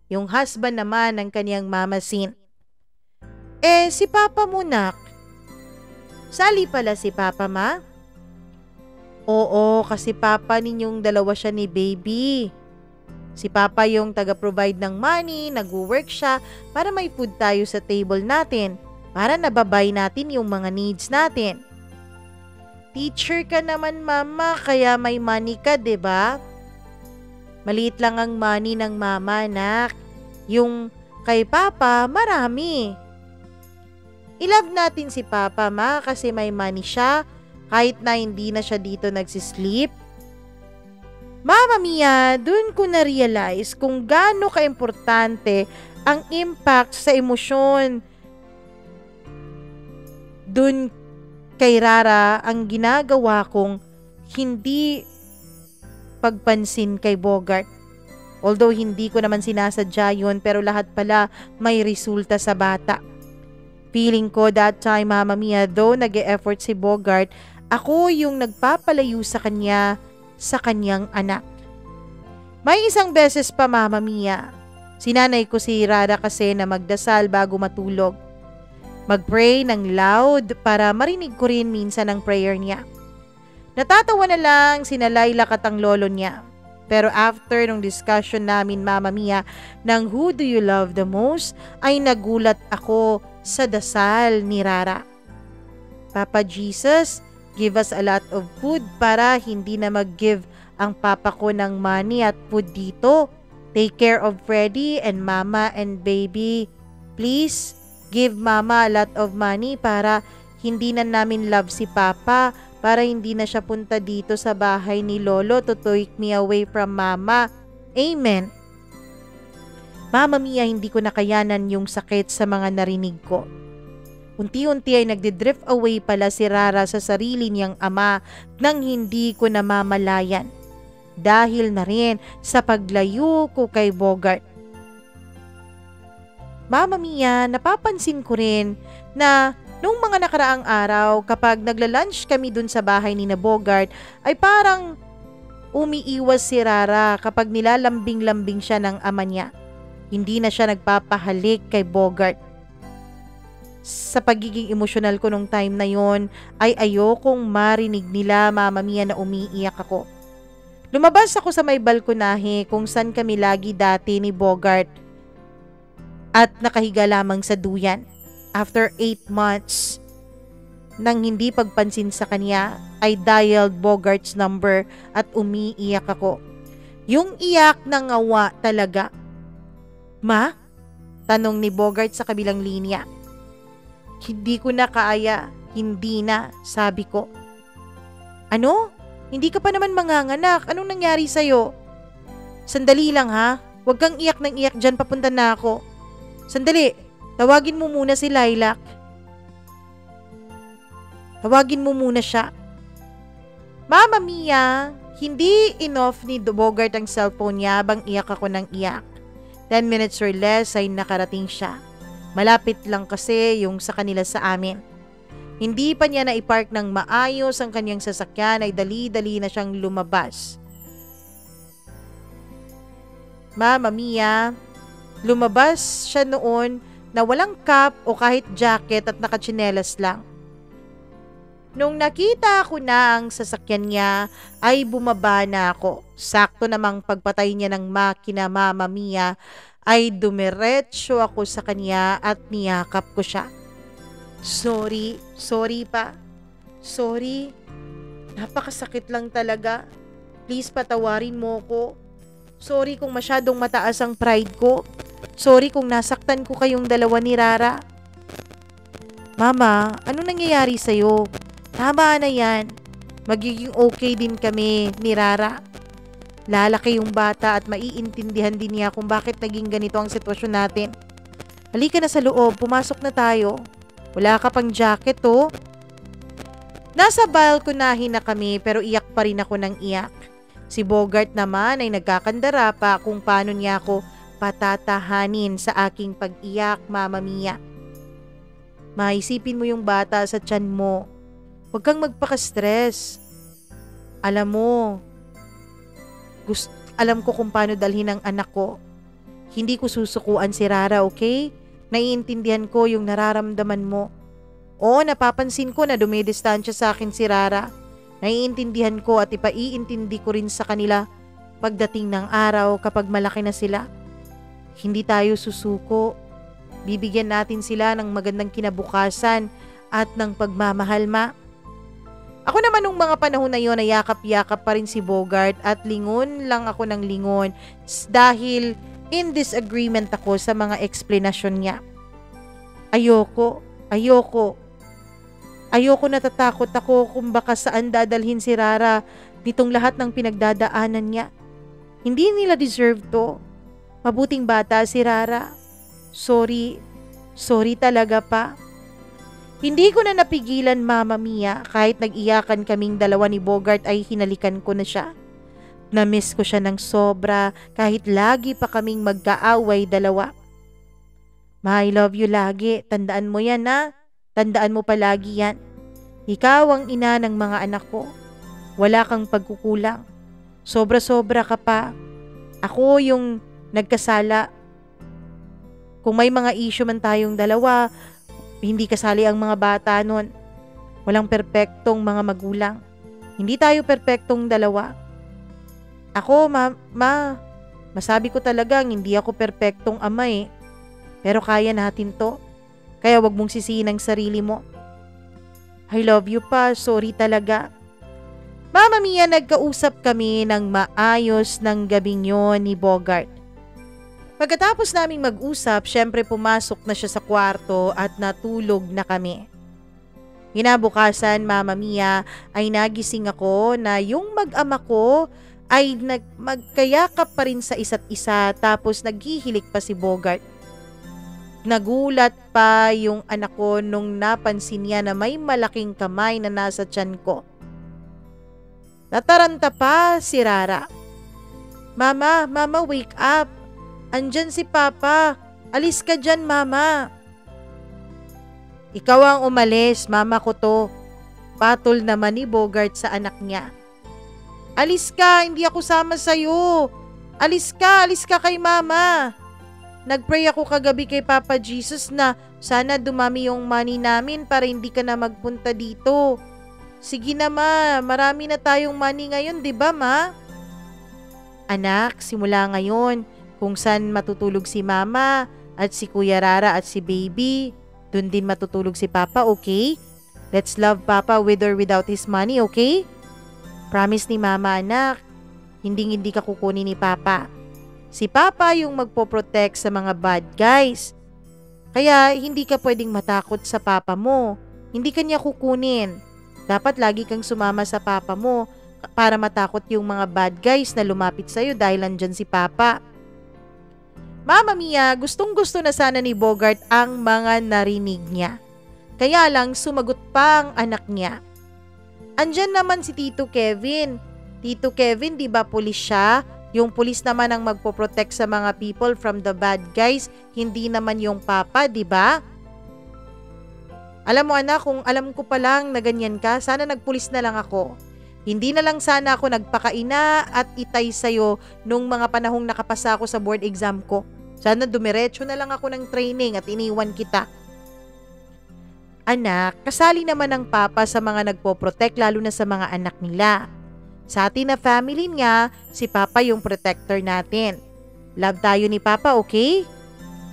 yung husband naman ng kanyang Mama Sin. Si Papa mo, nak. Sali pala si Papa, ma? Oo, kasi Papa ninyong dalawa siya ni baby. Si Papa yung taga-provide ng money, nag-work siya para may food tayo sa table natin, para nababay natin yung mga needs natin. Teacher ka naman, Mama, kaya may money ka, 'di ba? Maliit lang ang money ng Mama, nak. Yung kay Papa, marami. I-love natin si Papa, ma, kasi may money siya kahit na hindi na siya dito nagsisleep. Mama Mia, dun ko na-realize kung gaano ka-importante ang impact sa emosyon. Dun kay Rara ang ginagawa kong hindi pagpansin kay Bogart. Although hindi ko naman sinasadya yun, pero lahat pala may resulta sa bata. Feeling ko that time, Mama Mia, though nag-e-effort si Bogart, ako yung nagpapalayo sa kanya sa kanyang anak. May isang beses pa, Mama Mia, sinanay ko si Rara kasi na magdasal bago matulog. Mag-pray ng loud para marinig ko rin minsan ang prayer niya. Natatawa na lang sina Lilac at ang lolo niya. Pero after nung discussion namin, Mama Mia, ng who do you love the most, ay nagulat ako sa dasal ni Rara. Papa Jesus, give us a lot of food para hindi na mag-give ang papa ko ng money at food dito. Take care of Freddy and Mama and baby. Please, give Mama a lot of money para hindi na namin love si Papa, para hindi na siya punta dito sa bahay ni Lolo to take me away from Mama. Amen. Mama Mia, hindi ko nakayanan yung sakit sa mga narinig ko. Unti-unti ay nagdidrift away pala si Rara sa sarili niyang ama nang hindi ko namamalayan. Dahil na rin sa paglayo ko kay Bogart. Mama Mia, napapansin ko rin na nung mga nakaraang araw kapag nagla-lunch kami dun sa bahay ni na Bogart ay parang umiiwas si Rara kapag nilalambing-lambing siya ng ama niya. Hindi na siya nagpapahalik kay Bogart. Sa pagiging emosyonal ko nung time na yon ay ayokong marinig nila, Mama Mia, na umiiyak ako. Lumabas ako sa may balkonahe kung saan kami lagi dati ni Bogart at nakahiga lamang sa duyan. After 8 months nang hindi pagpansin sa kanya, I dialed Bogart's number at umiiyak ako. Yung iyak na ngawa talaga. Ma? Tanong ni Bogart sa kabilang linya. Hindi ko na kaya, hindi na, sabi ko. Ano? Hindi ka pa naman manganganak, anong nangyari sa'yo? Sandali lang ha, huwag kang iyak ng iyak dyan, papunta na ako. Sandali, tawagin mo muna si Lilac. Tawagin mo muna siya. Mama Mia, hindi inoff ni Bogart ang cellphone niya habang iyak ako ng iyak. 10 minutes or less ay nakarating siya. Malapit lang kasi yung sa kanila sa amin. Hindi pa niya na-ipark ng maayos ang kanyang sasakyan ay dali-dali na siyang lumabas. Mama Mia, lumabas siya noon na walang cap o kahit jacket at nakatsinelas lang. Nung nakita ko na ang sasakyan niya ay bumaba na ako. Sakto namang pagpatay niya ng makina, Mama Mia, ay dumiretso ako sa kanya at niyakap ko siya. Sorry pa. Sorry. Napakasakit lang talaga. Please patawarin mo ko. Sorry kung masyadong mataas ang pride ko. Sorry kung nasaktan ko kayong dalawa ni Rara. Mama, ano nangyayari sa'yo? Tama na yan. Magiging okay din kami ni Rara. Lalaki yung bata at maiintindihan din niya kung bakit naging ganito ang sitwasyon natin. Halika na sa loob, pumasok na tayo. Wala ka pang jacket oh. Nasa balkonahe na kami pero iyak pa rin ako ng iyak. Si Bogart naman ay nagkakandara pa kung paano niya ako patatahanin sa aking pag-iyak, Mama Mia. Maisipin mo yung bata sa tiyan mo. Huwag kang magpaka-stress. Alam mo, alam ko kung paano dalhin ang anak ko. Hindi ko susukuan si Rara, okay? Naiintindihan ko yung nararamdaman mo. Oo, napapansin ko na dumidistansya sa akin si Rara. Naiintindihan ko at ipaiintindi ko rin sa kanila pagdating ng araw kapag malaki na sila. Hindi tayo susuko. Bibigyan natin sila ng magandang kinabukasan at ng pagmamahal, Ma. Ako naman nung mga panahon na yon ay yakap-yakap pa rin si Bogart at lingon lang ako ng lingon dahil in disagreement ako sa mga eksplanasyon niya. Ayoko, natatakot ako kung baka saan dadalhin si Rara nitong lahat ng pinagdadaanan niya. Hindi nila deserve to. Mabuting bata si Rara. Sorry talaga pa. Hindi ko na napigilan, Mama Mia, kahit nag-iyakan kaming dalawa ni Bogart ay hinalikan ko na siya. Na-miss ko siya ng sobra kahit lagi pa kaming magkaaway dalawa. Ma, I love you lagi. Tandaan mo yan, ha? Tandaan mo palagi yan. Ikaw ang ina ng mga anak ko. Wala kang pagkukulang. Sobra-sobra ka pa. Ako yung nagkasala. Kung may mga issue man tayong dalawa, hindi kasali ang mga bata nun. Walang perpektong mga magulang. Hindi tayo perpektong dalawa. Ako, masabi ko talagang hindi ako perpektong ama eh. Pero kaya natin to. Kaya wag mong sisihin ang sarili mo. I love you pa, sorry talaga. Mama Mia, nagkausap kami ng maayos ng gabing yon ni Bogart. Pagkatapos naming mag-usap, syempre pumasok na siya sa kwarto at natulog na kami. Kinabukasan, Mama Mia, ay nagising ako na yung mag-ama ko ay magkayakap pa rin sa isa't isa tapos naghihilik pa si Bogart. Nagulat pa yung anak ko nung napansin niya na may malaking kamay na nasa tiyan ko. Nataranta pa si Rara. Mama, wake up. Andyan si Papa. Alis ka dyan, mama. Ikaw ang umalis, mama ko to. Patol naman ni Bogart sa anak niya. Alis ka, hindi ako sama sa'yo. Alis ka kay mama. Nagpray ako kagabi kay Papa Jesus na sana dumami yung money namin para hindi ka na magpunta dito. Sige na ma, marami na tayong money ngayon, di ba ma? Anak, simula ngayon, kung saan matutulog si mama at si Kuya Rara at si baby, dun din matutulog si Papa, okay? Let's love Papa with or without his money, okay? Promise ni mama, anak, hindi ka kukunin ni Papa. Si Papa yung magpoprotect sa mga bad guys. Kaya hindi ka pwedeng matakot sa Papa mo. Hindi ka niya kukunin. Dapat lagi kang sumama sa Papa mo para matakot yung mga bad guys na lumapit sa'yo dahil andyan si Papa. Mama Mia, gustong-gusto na sana ni Bogart ang mga narinig niya. Kaya lang sumagot pa ang anak niya. Andyan naman si Tito Kevin. Tito Kevin, di ba pulis siya? Yung pulis naman ang magpoprotect sa mga people from the bad guys, hindi naman yung Papa, di ba? Alam mo anak, kung alam ko pa lang na ganyan ka, sana nagpulis na lang ako. Hindi na lang sana ako nagpakaina at itay sa'yo nung mga panahong nakapasa ako sa board exam ko. Sana dumiretso na lang ako ng training at iniwan kita. Anak, kasali naman ang Papa sa mga nagpoprotect lalo na sa mga anak nila. Sa atin na family nga, si Papa yung protector natin. Love tayo ni Papa, okay?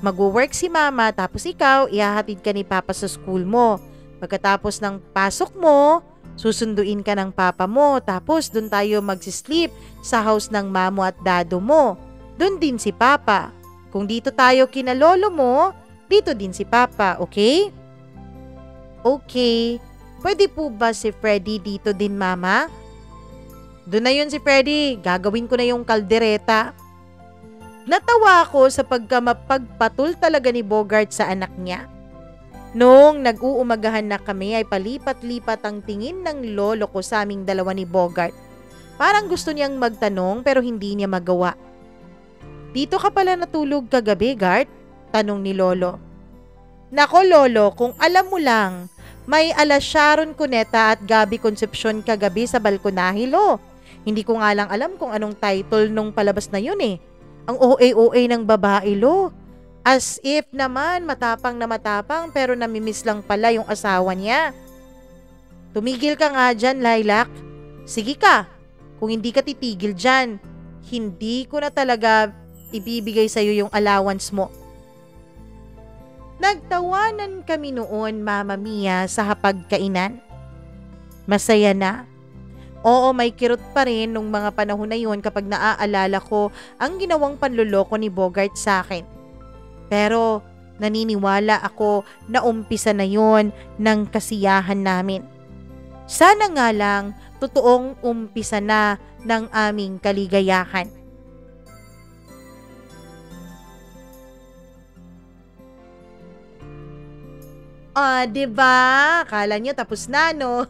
Mag-work si Mama tapos ikaw, ihahatid ka ni Papa sa school mo. Pagkatapos ng pasok mo, susunduin ka ng Papa mo tapos dun tayo magsisleep sa house ng Mamo at Dado mo. Dun din si Papa. Kung dito tayo kina lolo mo, dito din si Papa, okay? Okay. Pwede po ba si Freddy dito din, Mama? Doon na yun si Freddy. Gagawin ko na yung kaldereta. Natawa ako sa pagkamapagpatul talaga ni Bogart sa anak niya. Noong nag-uumagahan na kami ay palipat-lipat ang tingin ng lolo ko sa aming dalawa ni Bogart. Parang gusto niyang magtanong pero hindi niya magawa. Dito ka pala natulog kagabi, Gart? Tanong ni lolo. Nako lolo, kung alam mo lang, may ala Sharon Cuneta at Gabby Concepcion kagabi sa balkonahe lo. Hindi ko nga lang alam kung anong title nung palabas na yun eh. Ang OA-OA ng babae lo. As if naman matapang na matapang pero namimiss lang pala yung asawa niya. Tumigil ka nga dyan, Lilac. Sige ka. Kung hindi ka titigil dyan, hindi ko na talaga ibibigay sa'yo yung allowance mo. Nagtawanan kami noon, Mama Mia, sa hapagkainan. Masaya na. Oo, may kirot pa rin nung mga panahon na yun kapag naaalala ko ang ginawang panluloko ni Bogart sa akin. Pero naniniwala ako na umpisa na yun ng kasiyahan namin. Sana nga lang totoong umpisa na ng aming kaligayahan. Diba? Akala nyo tapos na, no?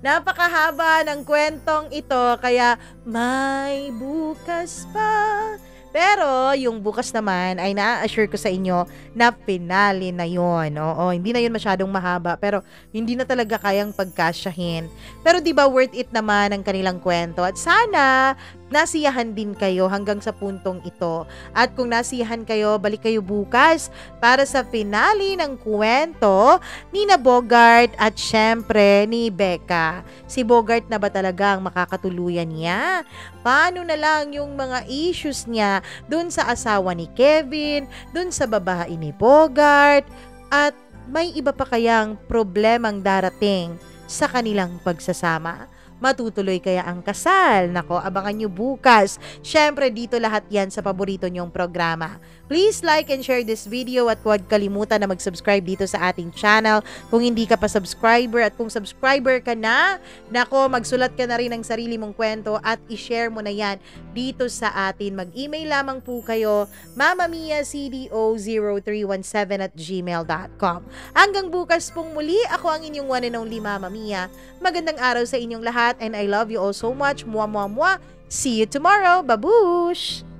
Napakahaba ng kwentong ito, kaya may bukas pa. Pero yung bukas naman ay na-assure ko sa inyo na finale na yon. Oo, hindi na yun masyadong mahaba pero hindi na talaga kayang pagkasyahin. Pero di ba worth it naman ang kanilang kwento at sana nasiyahan din kayo hanggang sa puntong ito. At kung nasiyahan kayo, balik kayo bukas para sa finale ng kwento ni na Bogart at syempre ni Becca. Si Bogart na ba talaga ang makakatuluyan niya? Paano na lang yung mga issues niya dun sa asawa ni Kevin, dun sa babae ni Bogart, at may iba pa kayang problemang darating sa kanilang pagsasama? Matutuloy kaya ang kasal? Nako, abangan nyo bukas. Syempre, dito lahat yan sa paborito nyong programa. Please like and share this video at huwag kalimutan na mag-subscribe dito sa ating channel. Kung hindi ka pa subscriber at kung subscriber ka na, nako, magsulat ka na rin ng sarili mong kwento at i-share mo na yan dito sa atin. Mag-email lamang po kayo, mamamiacdo0317@gmail.com. Hanggang bukas pong muli, ako ang inyong one and only Mama Mia. Magandang araw sa inyong lahat and I love you all so much. Mwah, mwah, mwah. See you tomorrow. Babush!